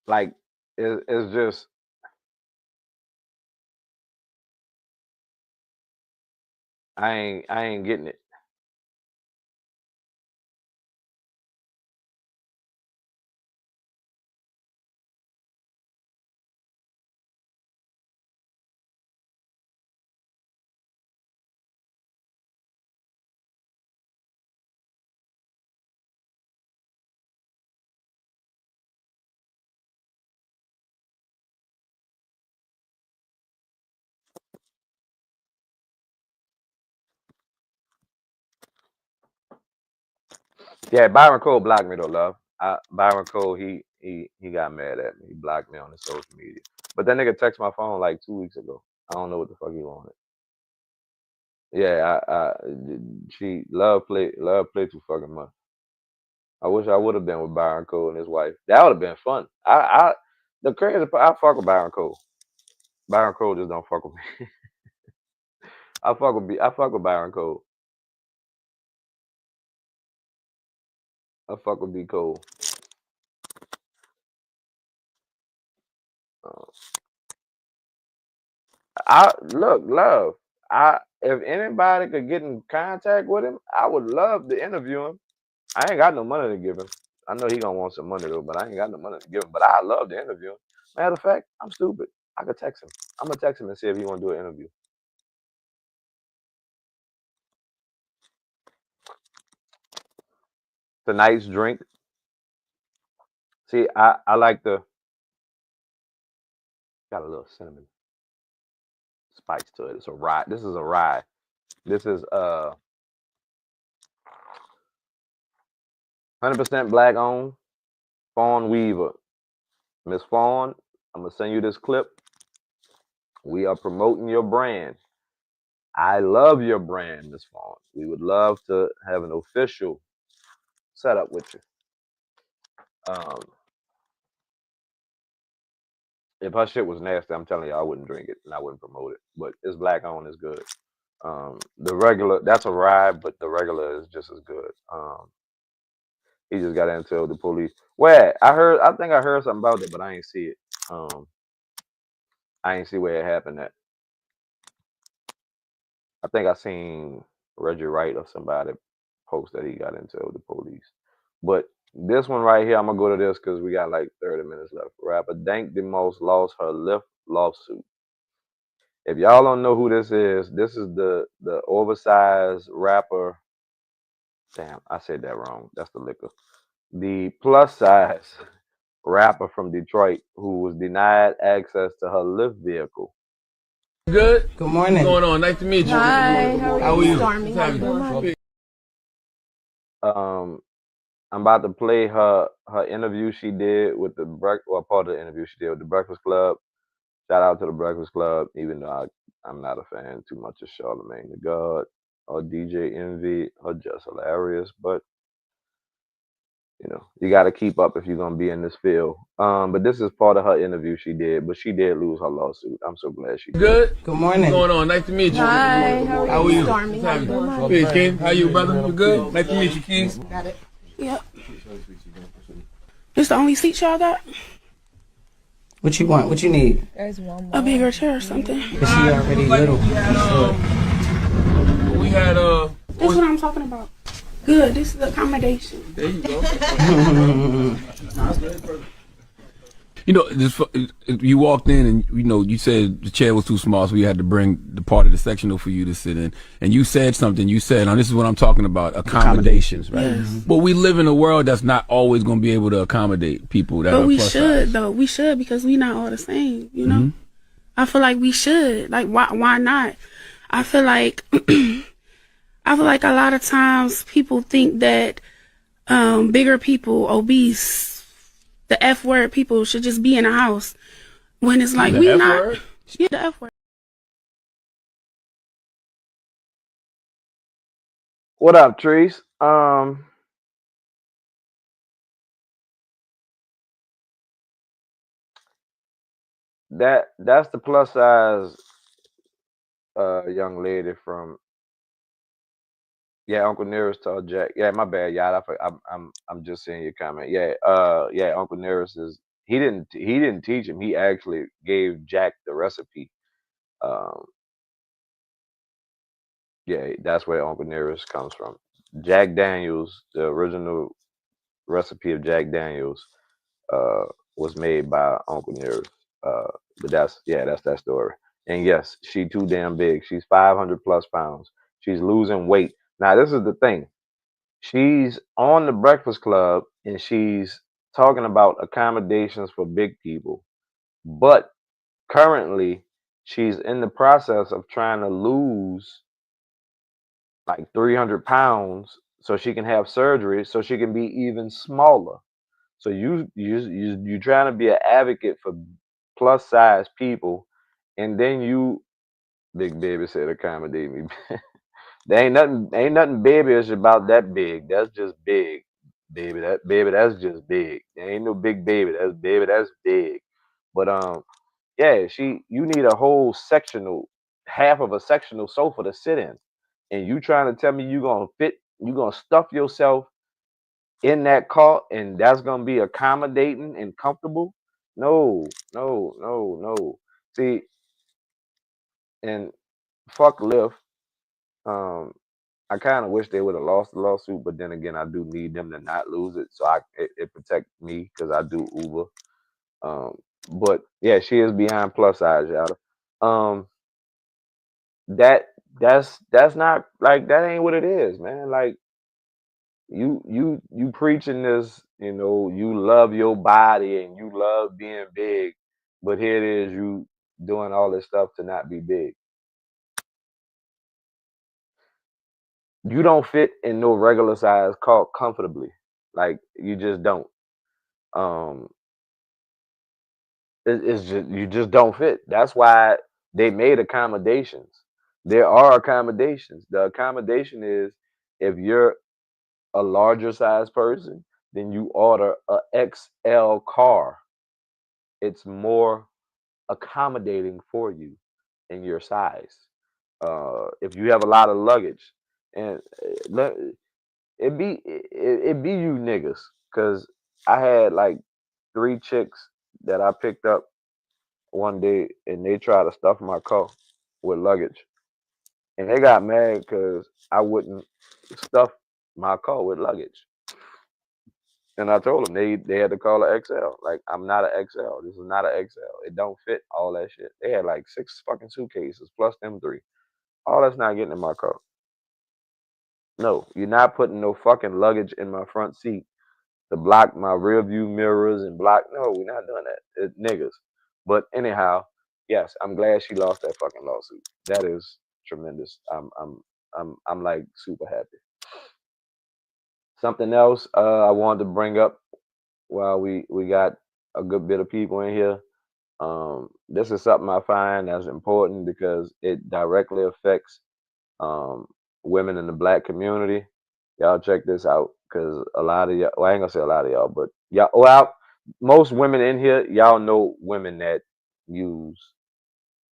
Like it's just I ain't getting it. Yeah, Byron Cole blocked me though, love. Byron Cole, he got mad at me. He blocked me on his social media. But that nigga texted my phone like 2 weeks ago. I don't know what the fuck he wanted. Yeah, she love play too fucking much. I wish I would have been with Byron Cole and his wife. That would have been fun. The crazy part, I fuck with Byron Cole. Byron Cole just don't fuck with me. I fuck with Byron Cole. I fuck with B Cole. I look, love. If anybody could get in contact with him, I would love to interview him. I ain't got no money to give him. I know he gonna want some money though, but I ain't got no money to give him. But I love to interview him. Matter of fact, I'm stupid. I could text him. I'm gonna text him and see if he wanna do an interview. Tonight's drink. See, I like the got a little cinnamon spice to it. It's a rye. This is a rye. This is 100% black owned. Fawn Weaver. Miss Fawn, I'm gonna send you this clip. We are promoting your brand. I love your brand, Miss Fawn. We would love to have an official setup with you. If her shit was nasty, I'm telling you, I wouldn't drink it and I wouldn't promote it. But it's black owned, it's good. The regular, that's a rye, but the regular is just as good. He just got into the police. Where I think I heard something about that, but I ain't see it. I ain't see where it happened at. I think I seen Reggie Wright or somebody post that he got into the police. But this one right here, I'm gonna go to this because we got like 30 minutes left. Rapper Dank the Most lost her Lyft lawsuit. If y'all don't know who this is the oversized rapper. Damn, I said that wrong. That's the liquor. The plus size rapper from Detroit who was denied access to her Lyft vehicle. Good. Good morning. What's going on? Nice to meet you. Hi. How are you? Stormy. How you doing? I'm about to play her interview she did with the part of the interview she did with the Breakfast Club. Shout out to the Breakfast Club, even though I'm not a fan too much of Charlamagne the God or DJ Envy or Just Hilarious, but you know, you got to keep up if you're gonna be in this field. But this is part of her interview she did, but she did lose her lawsuit. I'm so glad she did. Good. Good morning. What's going on? Nice to meet you. Hi. How are you? Stormy. How you doing? Hey, Keefe. How you, brother? You good? Nice to meet you, Keefe. Got it. Yep. This the only seat y'all got? What you want? What you need? There's one more. A bigger chair or something. Is she already little? We had This is what I'm talking about. Good. This is accommodation. There you go. You know, you walked in and, you know, you said the chair was too small, so you had to bring the part of the sectional for you to sit in. And you said something. You said, now this is what I'm talking about, accommodations, right? Yes. But we live in a world that's not always going to be able to accommodate people that are we plus should, size. though. We should, because we not all the same, you know? I feel like we should. Like, why not? I feel like a lot of times people think that bigger people, obese, the F word people should just be in a house, when it's like we not. Word? Yeah, the F word. What up, Trees? That's the plus size young lady from. Yeah, Uncle Nearest told Jack. Yeah, my bad, y'all. I'm just seeing your comment. Yeah, Uncle Nearest is he didn't teach him. He actually gave Jack the recipe. Yeah, that's where Uncle Nearest comes from. Jack Daniels, the original recipe of Jack Daniels, was made by Uncle Nearest. But that's that story. And yes, she too damn big. She's 500 plus pounds. She's losing weight. Now this is the thing. She's on the Breakfast Club and she's talking about accommodations for big people. But currently, she's in the process of trying to lose like 300 pounds so she can have surgery, so she can be even smaller. So you trying to be an advocate for plus size people, and then you, Big Baby said, accommodate me. There ain't nothing babyish about that big. That's just big, baby. That's just big. There ain't no big baby. That's big. But yeah, you need a whole half of a sectional sofa to sit in, and you trying to tell me you gonna stuff yourself in that car, and that's gonna be accommodating and comfortable? No, no, no, no. See, and fuck Lyft. I kind of wish they would have lost the lawsuit, but then again, I do need them to not lose it, so it protect me because I do Uber. But yeah, she is behind plus size, y'all. That's not like, that ain't what it is, man. Like you preaching this, you love your body and you love being big, but here it is, you doing all this stuff to not be big. You don't fit in no regular size car comfortably. Like, you just don't. It's just, you just don't fit. That's why they made accommodations. There are accommodations. The accommodation is, if you're a larger size person, then you order a XL car. It's more accommodating for you in your size. If you have a lot of luggage, and it be you niggas, because I had like 3 chicks that I picked up one day, and they tried to stuff my car with luggage, and they got mad because I wouldn't stuff my car with luggage. And I told them they had to call an XL. Like, I'm not an XL. This is not an XL. It don't fit all that shit. They had like 6 fucking suitcases plus them 3. All that's not getting in my car. No, you're not putting no fucking luggage in my front seat to block my rear view mirrors and block. No, we're not doing that. It's niggas. But anyhow, yes, I'm glad she lost that fucking lawsuit. That is tremendous. I'm like super happy. Something else I wanted to bring up while we got a good bit of people in here. This is something I find that's important because it directly affects women in the Black community. Y'all check this out, because a lot of y'all, well, I ain't gonna say a lot of y'all, but y'all, well, most women in here, y'all know women that use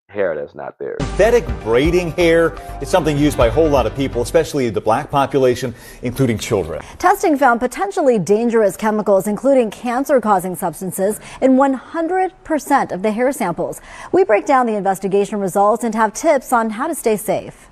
hair that's not theirs. Synthetic braiding hair is something used by a whole lot of people, especially the Black population, including children. Testing found potentially dangerous chemicals, including cancer-causing substances, in 100% of the hair samples. We break down the investigation results and have tips on how to stay safe.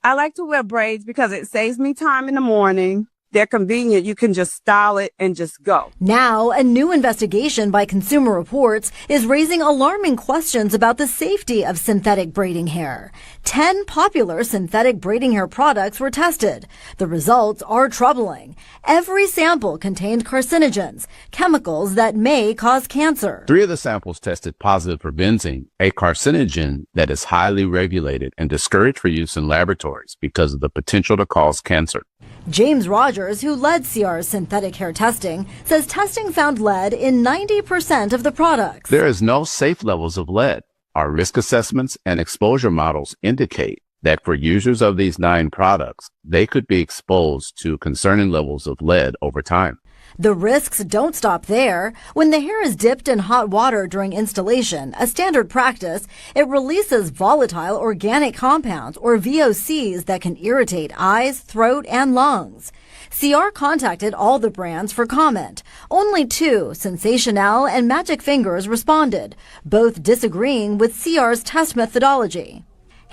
I like to wear braids because it saves me time in the morning. They're convenient. You can just style it and just go. Now, a new investigation by Consumer Reports is raising alarming questions about the safety of synthetic braiding hair. 10 popular synthetic braiding hair products were tested. The results are troubling. Every sample contained carcinogens, chemicals that may cause cancer. 3 of the samples tested positive for benzene, a carcinogen that is highly regulated and discouraged for use in laboratories because of the potential to cause cancer. James Rogers, who led CR's synthetic hair testing, says testing found lead in 90% of the products. There is no safe levels of lead. Our risk assessments and exposure models indicate that for users of these 9 products, they could be exposed to concerning levels of lead over time. The risks don't stop there. When the hair is dipped in hot water during installation, a standard practice, it releases volatile organic compounds, or VOCs, that can irritate eyes, throat, and lungs. CR contacted all the brands for comment. Only 2, Sensational and Magic Fingers, responded, both disagreeing with CR's test methodology.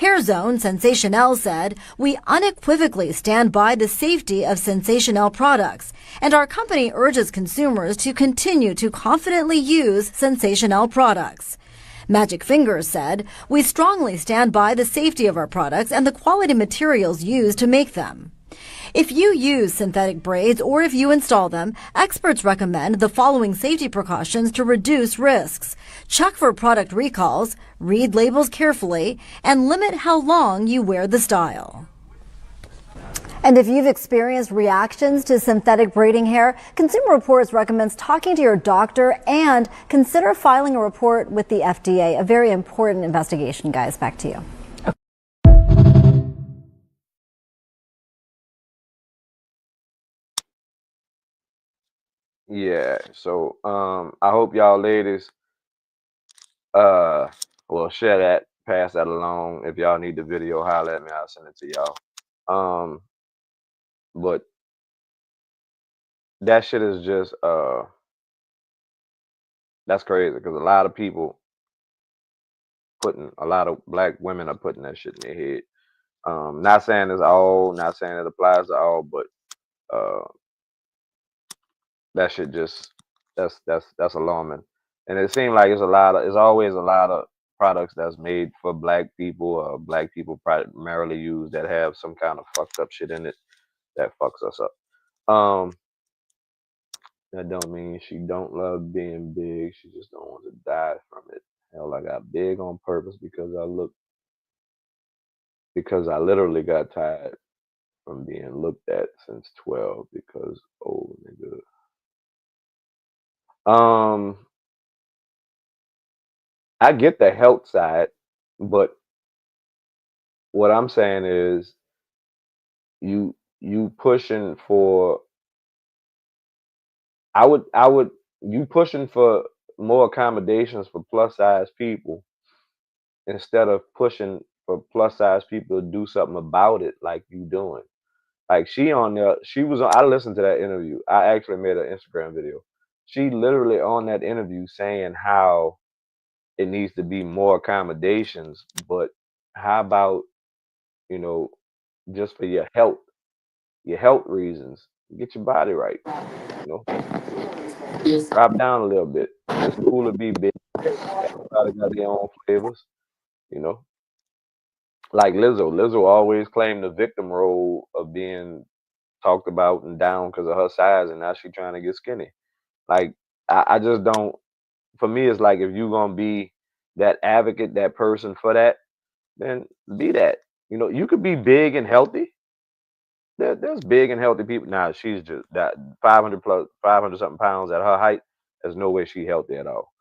HairZone Sensational said, "We unequivocally stand by the safety of Sensational products, and our company urges consumers to continue to confidently use Sensational products." Magic Fingers said, "We strongly stand by the safety of our products and the quality materials used to make them." If you use synthetic braids or if you install them, experts recommend the following safety precautions to reduce risks. Check for product recalls, read labels carefully, and limit how long you wear the style. And if you've experienced reactions to synthetic braiding hair, Consumer Reports recommends talking to your doctor and consider filing a report with the FDA. A very important investigation, guys. Back to you. Yeah. So I hope y'all ladies will share that, pass that along. If y'all need the video, holler at me. I'll send it to y'all. But that shit is just that's crazy because a lot of people a lot of black women are putting that shit in their head. Not saying it's all, not saying it applies to all, but uh that shit just that's alarming. And it seems like it's always a lot of products that's made for black people, black people primarily use that have some kind of fucked up shit in it that fucks us up. That don't mean she don't love being big. She just don't want to die from it. Hell, I got big on purpose because I literally got tired from being looked at since 12 because old nigga. I get the health side, but what I'm saying is you pushing for I would you pushing for more accommodations for plus size people instead of pushing for plus size people to do something about it like you doing. Like I listened to that interview. I actually made an Instagram video. She literally on that interview saying how it needs to be more accommodations, but how about, you know, just for your health reasons, get your body right, you know. Drop down a little bit. It's cool to be big. Everybody got their own flavors, you know. Like Lizzo. Lizzo always claimed the victim role of being talked about and down because of her size, and now she trying to get skinny. Like I just don't. For me, it's like if you gonna be that advocate, that person for that, then be that. You know, you could be big and healthy. There's big and healthy people. Now she's just that 500 something pounds at her height. There's no way she healthy at all.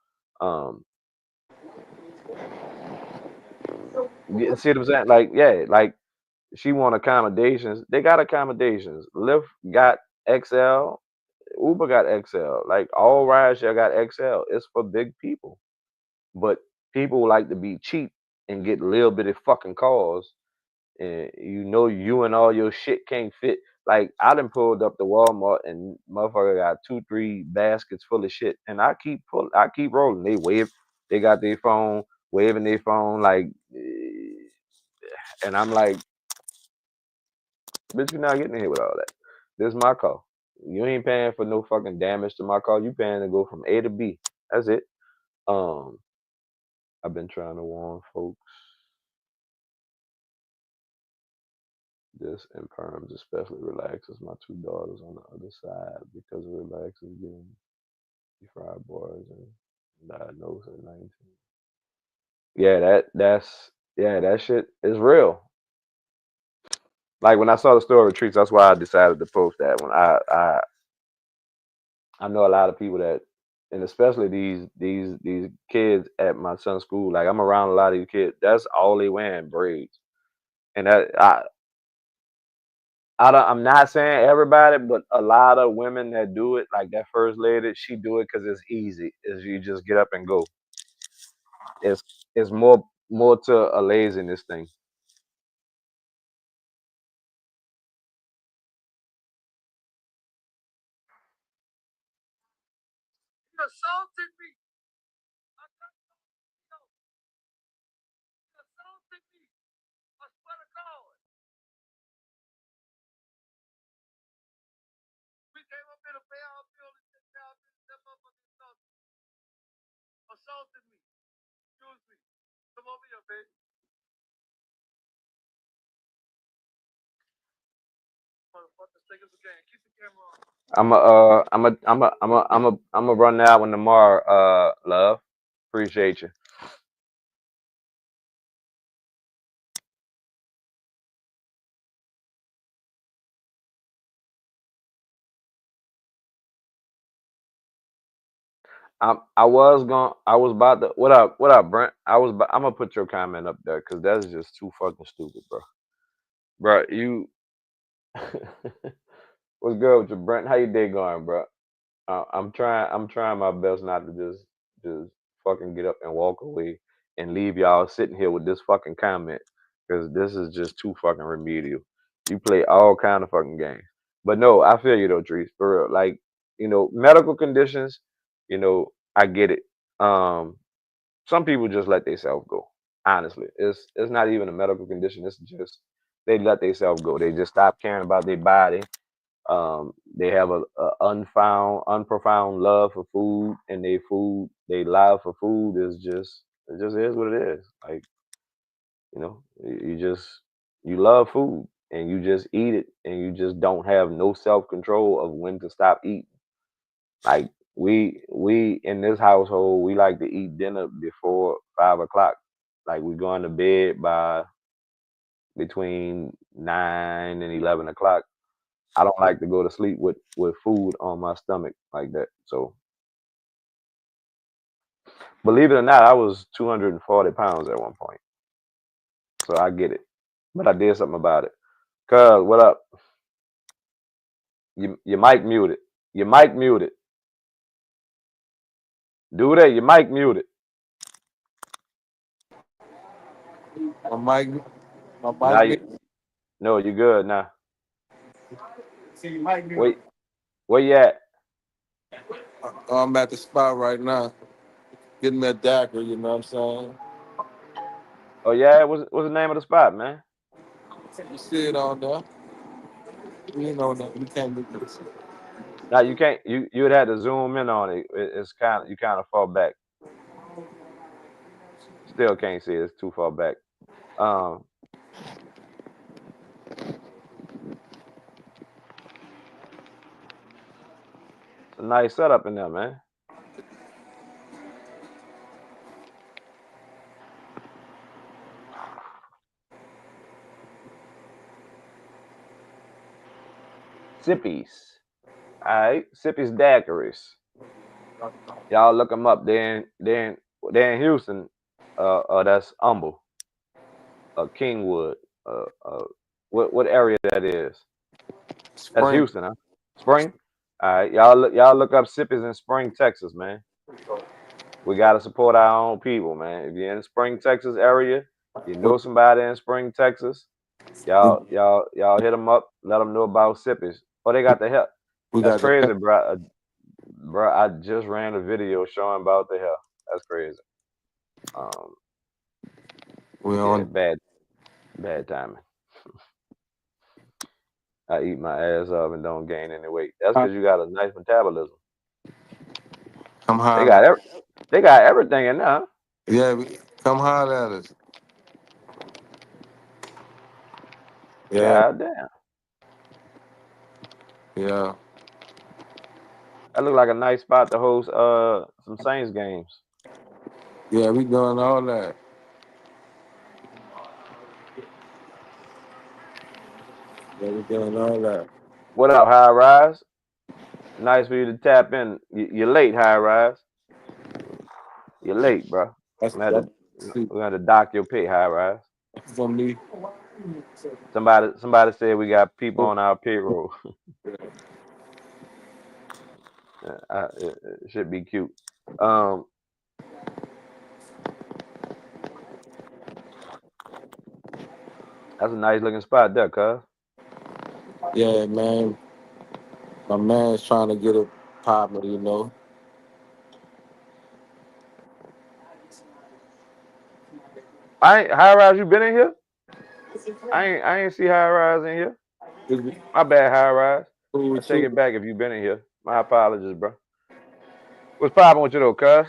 See what I'm saying? Like, yeah, like she want accommodations. They got accommodations. Lyft got XL. Uber got XL. Like all rides here got XL. It's for big people. But people like to be cheap and get little bitty fucking cars. And you and all your shit can't fit. Like I done pulled up to Walmart and motherfucker got 2-3 baskets full of shit. And I keep rolling. They got their phone, waving their phone like and I'm like, bitch, you're not getting here with all that. This is my car. You ain't paying for no fucking damage to my car. You paying to go from A to B. That's it. I've been trying to warn folks. This and perms especially relaxes my 2 daughters on the other side because it relaxes getting fried boys and diagnosed at 19. Yeah, that shit is real. Like when I saw the store retreats, that's why I decided to post that one. I know a lot of people that, and especially these kids at my son's school. Like I'm around a lot of these kids. That's all they wearing, braids. And I'm not saying everybody, but a lot of women that do it, like that first lady, she do it because it's easy. Is you just get up and go. It's more to a laziness thing. I'm a run that one tomorrow. Love, appreciate you. I was about to. What up? What up, Brent? I'm gonna put your comment up there because that's just too fucking stupid, bro. Bro, you. What's good with you, Brent? How your day going, bro? I'm trying my best not to just fucking get up and walk away and leave y'all sitting here with this fucking comment because this is just too fucking remedial. You play all kind of fucking games, but no, I feel you though, Trees, for real. Like, medical conditions, I get it. Some people just let themselves go. Honestly, it's not even a medical condition. It's just they let themselves go. They just stop caring about their body. They have a unprofound love for food, and they love for food it just is what it is. Like, you love food and you just eat it, and you just don't have no self control of when to stop eating. Like, we in this household, we like to eat dinner before 5 o'clock. Like, we going to bed by between 9 and 11 o'clock. I don't like to go to sleep with food on my stomach like that. So, believe it or not, I was 240 pounds at one point. So I get it, but I did something about it. Cuz, what up? Your mic muted. Your mic muted. Do that. Your mic muted. My mic, Now no, you good now. see you mic Wait, where you at? I'm at the spot right now, getting me a dagger. You know what I'm saying? Oh yeah, what's the name of the spot, man? You see it on there. You know that we can't do this. Now you can't. You would have to zoom in on it. It's you kind of far back. Still can't see it. It's too far back. It's a nice setup in there, man. Sippies. All right, Sippies Daiquiris. Y'all look them up. They're in Houston. That's Humble. Kingwood. What area that is? That's Spring. Houston, huh? Spring. All right, y'all look up Sippies in Spring, Texas, man. We gotta support our own people, man. If you're in the Spring, Texas area, you know somebody in Spring, Texas, y'all hit them up. Let them know about Sippies. Oh, they got the help. That's crazy, bro. Bro, I just ran a video showing about the hell. That's crazy. Yeah, bad timing. I eat my ass up and don't gain any weight. That's because you got a nice metabolism. Come They holler. got everything in there. Huh? Yeah, come holler at us. Yeah. God damn. Yeah. That look like a nice spot to host some Saints games. Yeah, we doing all that. Yeah, we doing all that. What up, High Rise? Nice for you to tap in. You're late, High Rise. You're late, bro. We're gonna have to dock your pay, High Rise. For me. Somebody said we got people on our payroll. It should be cute. That's a nice looking spot there, cuz. Yeah, man. My man's trying to get a partner, you know. High Rise, you been in here? I ain't see High Rise in here. My bad, High Rise. I take it back if you been in here. My apologies, bro. What's poppin' with you though, cuz?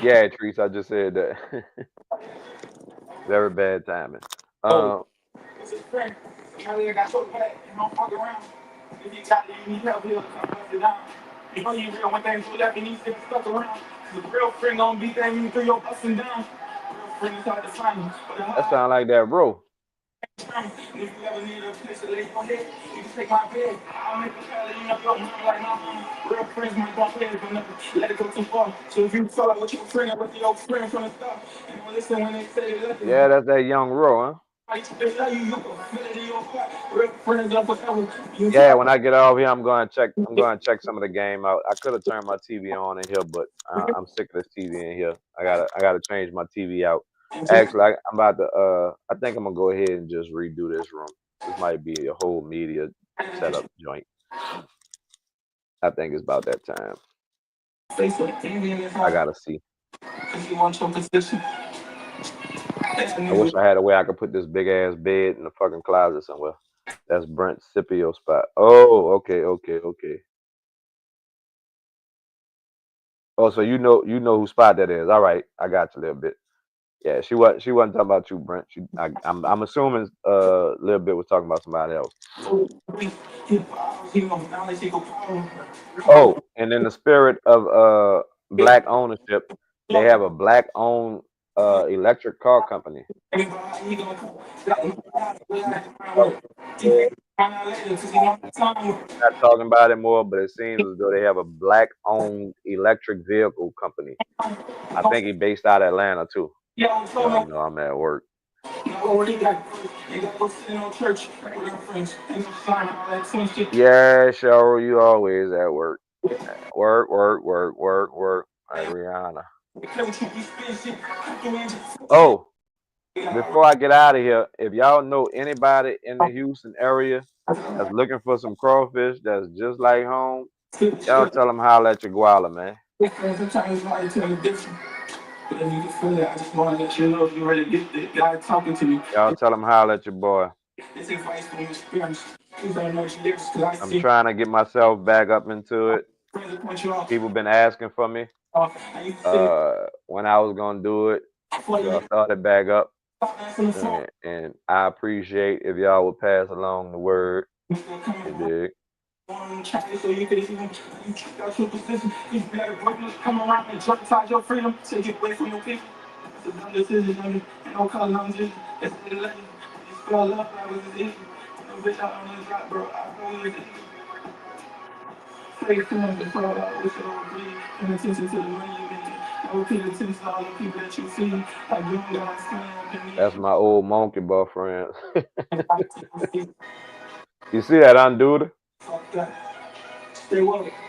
Yeah, Treese, I just said that. Very bad timing. That sound like that, bro. Yeah, that's that young Ro, huh? Yeah, when I get off here, I'm going to check. I'm going to check some of the game out. I could have turned my TV on in here, but I'm sick of this TV in here. I gotta change my TV out. Actually, I'm about to. I think I'm gonna go ahead and just redo this room. This might be a whole media setup joint. I think it's about that time. I gotta see. I wish I had a way I could put this big ass bed in the fucking closet somewhere. That's Brent Scipio spot. Oh, okay. Oh, so you know whose spot that is. All right, I got you a little bit. Yeah, she wasn't talking about you, Brent. I'm assuming a little bit was talking about somebody else. Oh, and in the spirit of black ownership, they have a black owned electric car company. Not talking about it more, but it seems as though they have a black owned electric vehicle company. I think he's based out of Atlanta too. Y'all know I'm at work. Yeah, Cheryl, you always at work. Work. All right, Rihanna. Oh, before I get out of here, if y'all know anybody in the Houston area that's looking for some crawfish that's just like home, y'all tell them holler at your guala, man. Y'all tell them holler at your boy. I'm trying to get myself back up into it. People been asking for me when I was gonna do it, so I started back up, and I appreciate if y'all would pass along the word. You dig? That's my old monkey boy friend. You see that undude?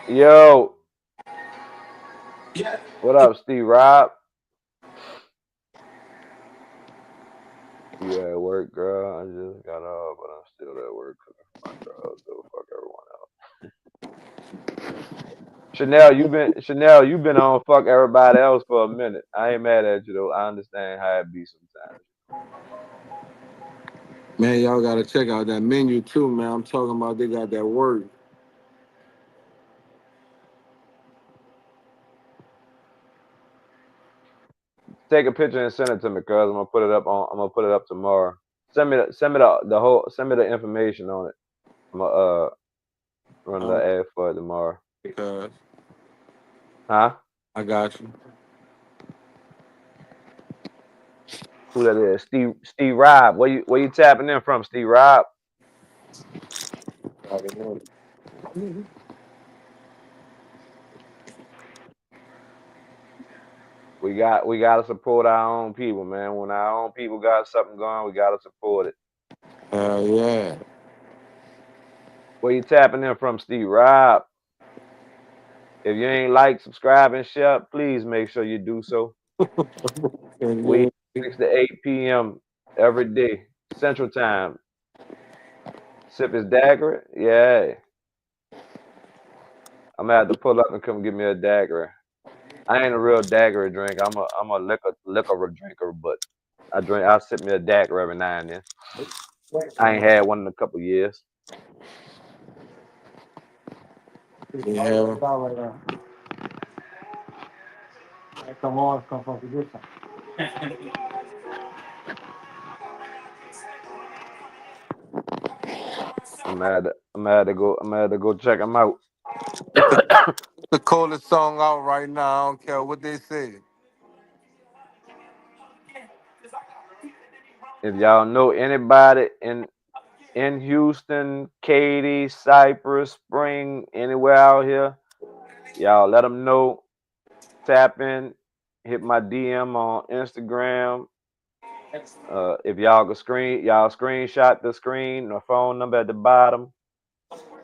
Yo. What up, Steve Rob? You at work, girl? I just got off, but I'm still at work cooking for my girls. So fuck everyone else. Chanel, you been on fuck everybody else for a minute. I ain't mad at you though. I understand how it be sometimes. Man, y'all gotta check out that menu too, man. I'm talking about they got that word. Take a picture and send it to me, cuz I'm gonna put it up tomorrow. Send me the information on it. I'm gonna run the ad for it tomorrow. Because Huh? I got you. Who that is? Steve Rob. Where you tapping in from, Steve Rob? We gotta support our own people, man. When our own people got something going, we gotta support it. Yeah. Where you tapping in from, Steve Rob? If you ain't like, subscribe, and share, please make sure you do so. We 6 to 8 p.m. every day, Central Time. Sip is dagger? Yeah. I'm gonna have to pull up and come get me a dagger. I ain't a real dagger drink. I'm a liquor drinker, but I'll sip me a dagger every now and then. I ain't had one in a couple years. Yeah. Come on, come on, good. I'm gonna have to go check them out. The coldest song out right now. I don't care what they say. If y'all know anybody in Houston, Katy, Cypress, Spring, anywhere out here, y'all let them know. Tap in, hit my DM on Instagram. If y'all can screenshot the screen, the phone number at the bottom.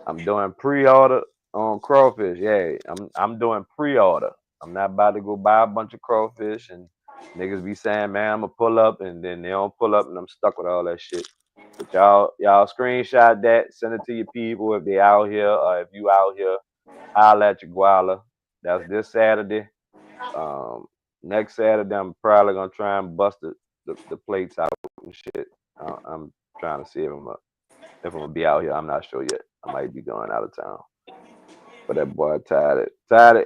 I'm doing pre-order on crawfish. Yeah, I'm doing pre-order. I'm not about to go buy a bunch of crawfish and niggas be saying, man, I'm gonna pull up, and then they don't pull up and I'm stuck with all that shit. But y'all screenshot that, send it to your people if they out here, or if you out here, holla at your guala. That's this Saturday. Next Saturday I'm probably gonna try and bust the plates out and shit. I'm trying to see if I'm gonna be out here. I'm not sure yet. I might be going out of town. But that boy tired.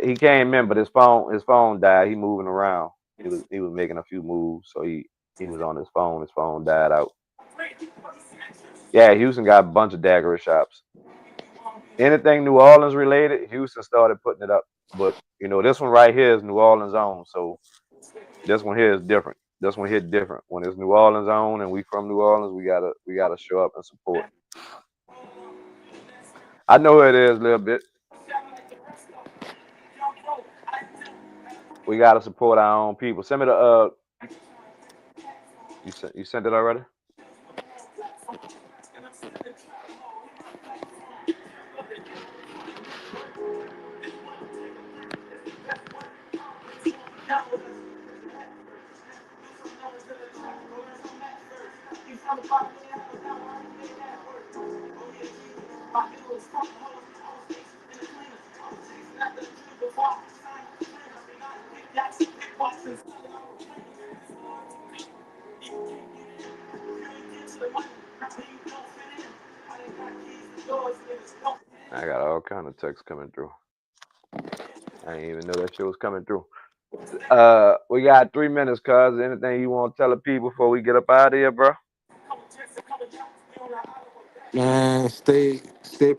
He came in, but his phone died. He moving around. He was making a few moves, so he was on his phone. His phone died out. Yeah, Houston got a bunch of daiquiri shops. Anything New Orleans related, Houston started putting it up. But you know, this one right here is New Orleans owned, so this one here is different. This one hit different. When it's New Orleans owned and we from New Orleans, we gotta show up and support. I know who it is a little bit. We gotta support our own people. Send me the you sent it already? I got all kind of texts coming through. I didn't even know that shit was coming through. We got 3 minutes, cuz. Anything you want to tell the people before we get up out of here, bro? Man, stay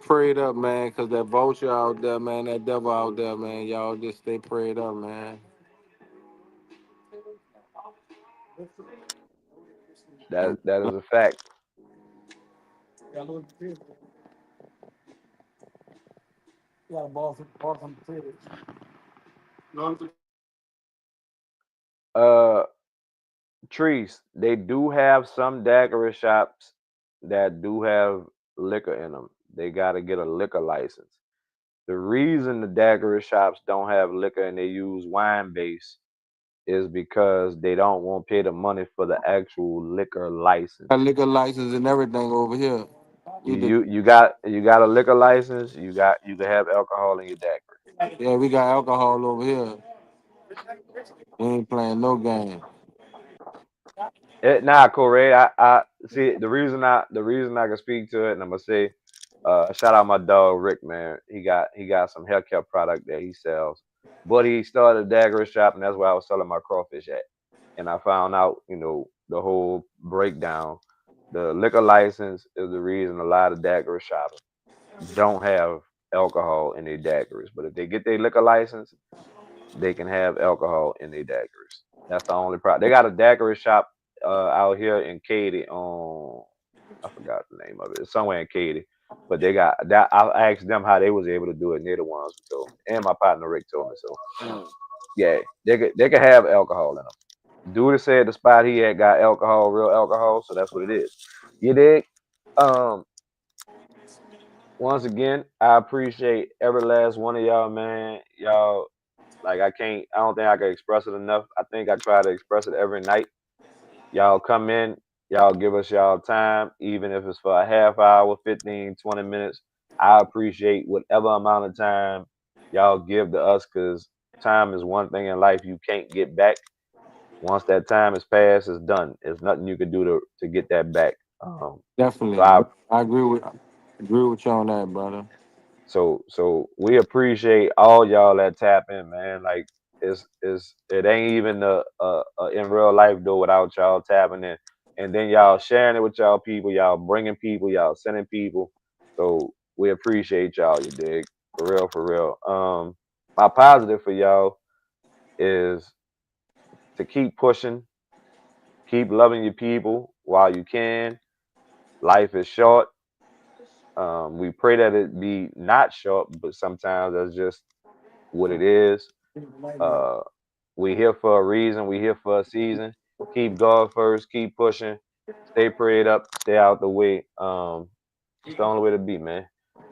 prayed up, man, cause that vulture out there, man, that devil out there, man. Y'all just stay prayed up, man. That is a fact. Trees, they do have some daiquiri shops that do have liquor in them. They got to get a liquor license. The reason the daiquiri shops don't have liquor and they use wine base is because they don't want to pay the money for the actual liquor license. Got liquor license and everything over here. You got a liquor license. You can have alcohol in your daiquiri. Yeah, we got alcohol over here. We ain't playing no game. Nah, Corey. I see the reason I can speak to it, and I'm gonna say, shout out my dog Rick, man. He got some haircare product that he sells, but he started a daiquiri shop, and that's where I was selling my crawfish at. And I found out, you know, the whole breakdown. The liquor license is the reason a lot of daiquiri shops don't have alcohol in their daiquiris. But if they get their liquor license, they can have alcohol in their daiquiris. That's the only problem. They got a daiquiri shop out here in Katy on, I forgot the name of it. It's somewhere in Katy. But they got that. I asked them how they was able to do it. And they're the ones who told me. And my partner Rick told me so. Yeah, they could have alcohol in them. Dude said the spot he had got alcohol, real alcohol, so that's what it is. You dig? Once again, I appreciate every last one of y'all, man. Y'all, like I don't think I can express it enough. I think I try to express it every night. Y'all come in, y'all give us y'all time, even if it's for a half hour, 15, 20 minutes. I appreciate whatever amount of time y'all give to us, because time is one thing in life you can't get back. Once that time is passed, it's done. There's nothing you can do to get that back. Definitely. So I agree with you on that, brother. So we appreciate all y'all that tap in, man. Like it ain't even in real life though without y'all tapping in, and then y'all sharing it with y'all people, y'all bringing people, y'all sending people. So we appreciate y'all. You dig? For real, for real. My positive for y'all is to keep pushing, keep loving your people, while you can. Life is short. We pray that it be not short, but sometimes that's just what it is. We here for a reason. We here for a season. Keep God first. Keep pushing. Stay prayed up. Stay out the way. It's the only way to be, man.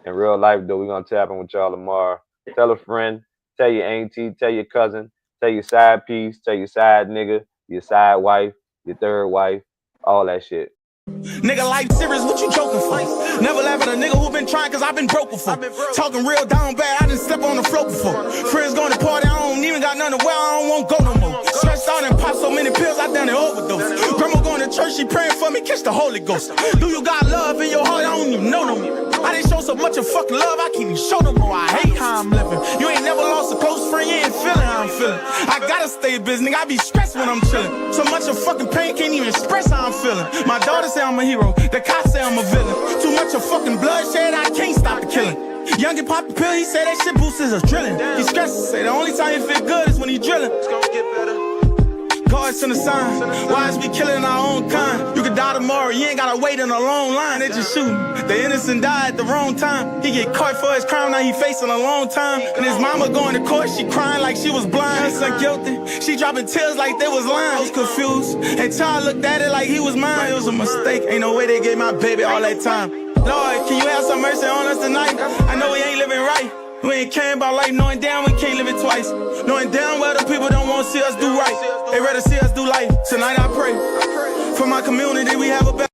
In real life, though, we're gonna tap in with y'all tomorrow. Tell a friend. Tell your auntie. Tell your cousin. Tell your side piece. Tell your side nigga. Your side wife. Your third wife. All that shit. Nigga, life serious, what you joking for? Never laugh at a nigga who been trying, cause I been broke before. Talking real down bad, I done slept on the floor before. Friends going to party, I don't even got nothing to wear, I don't want go no more. Stressed out and pop so many pills, I done an overdose. Grandma going to church, she praying for me, catch the Holy Ghost. Do you got love in your heart? I don't even know no more. I didn't show so much of fucking love, I can't even show no more. I hate how I'm living. You ain't never lost a close friend, you ain't feeling how I'm feeling. I gotta stay busy, nigga, I be stressed when I'm chilling. So much of fucking pain, can't even express how I'm feeling. My daughter say I'm a hero, the cops say I'm a villain. Too much of fucking bloodshed, I can't stop the killing. Youngin' pop the pill, he say that shit boosts his adrenaline. He stresses, say the only time he feel good is when he drilling. It's gonna get better. God send a sign. Why is we killing our own kind? You could die tomorrow, you ain't gotta wait in a long line. They just shooting. The innocent died at the wrong time. He get caught for his crime, now he facing a long time. And his mama going to court, she crying like she was blind. Her son guilty, she dropping tears like they was lying. I was confused, and child looked at it like he was mine. It was a mistake, ain't no way they gave my baby all that time. Lord, can you have some mercy on us tonight? I know we ain't living right. We ain't caring about life, knowing damn we can't live it twice. Knowing damn well the people don't want to see us do right. They rather see us do life. Tonight I pray for my community, we have a better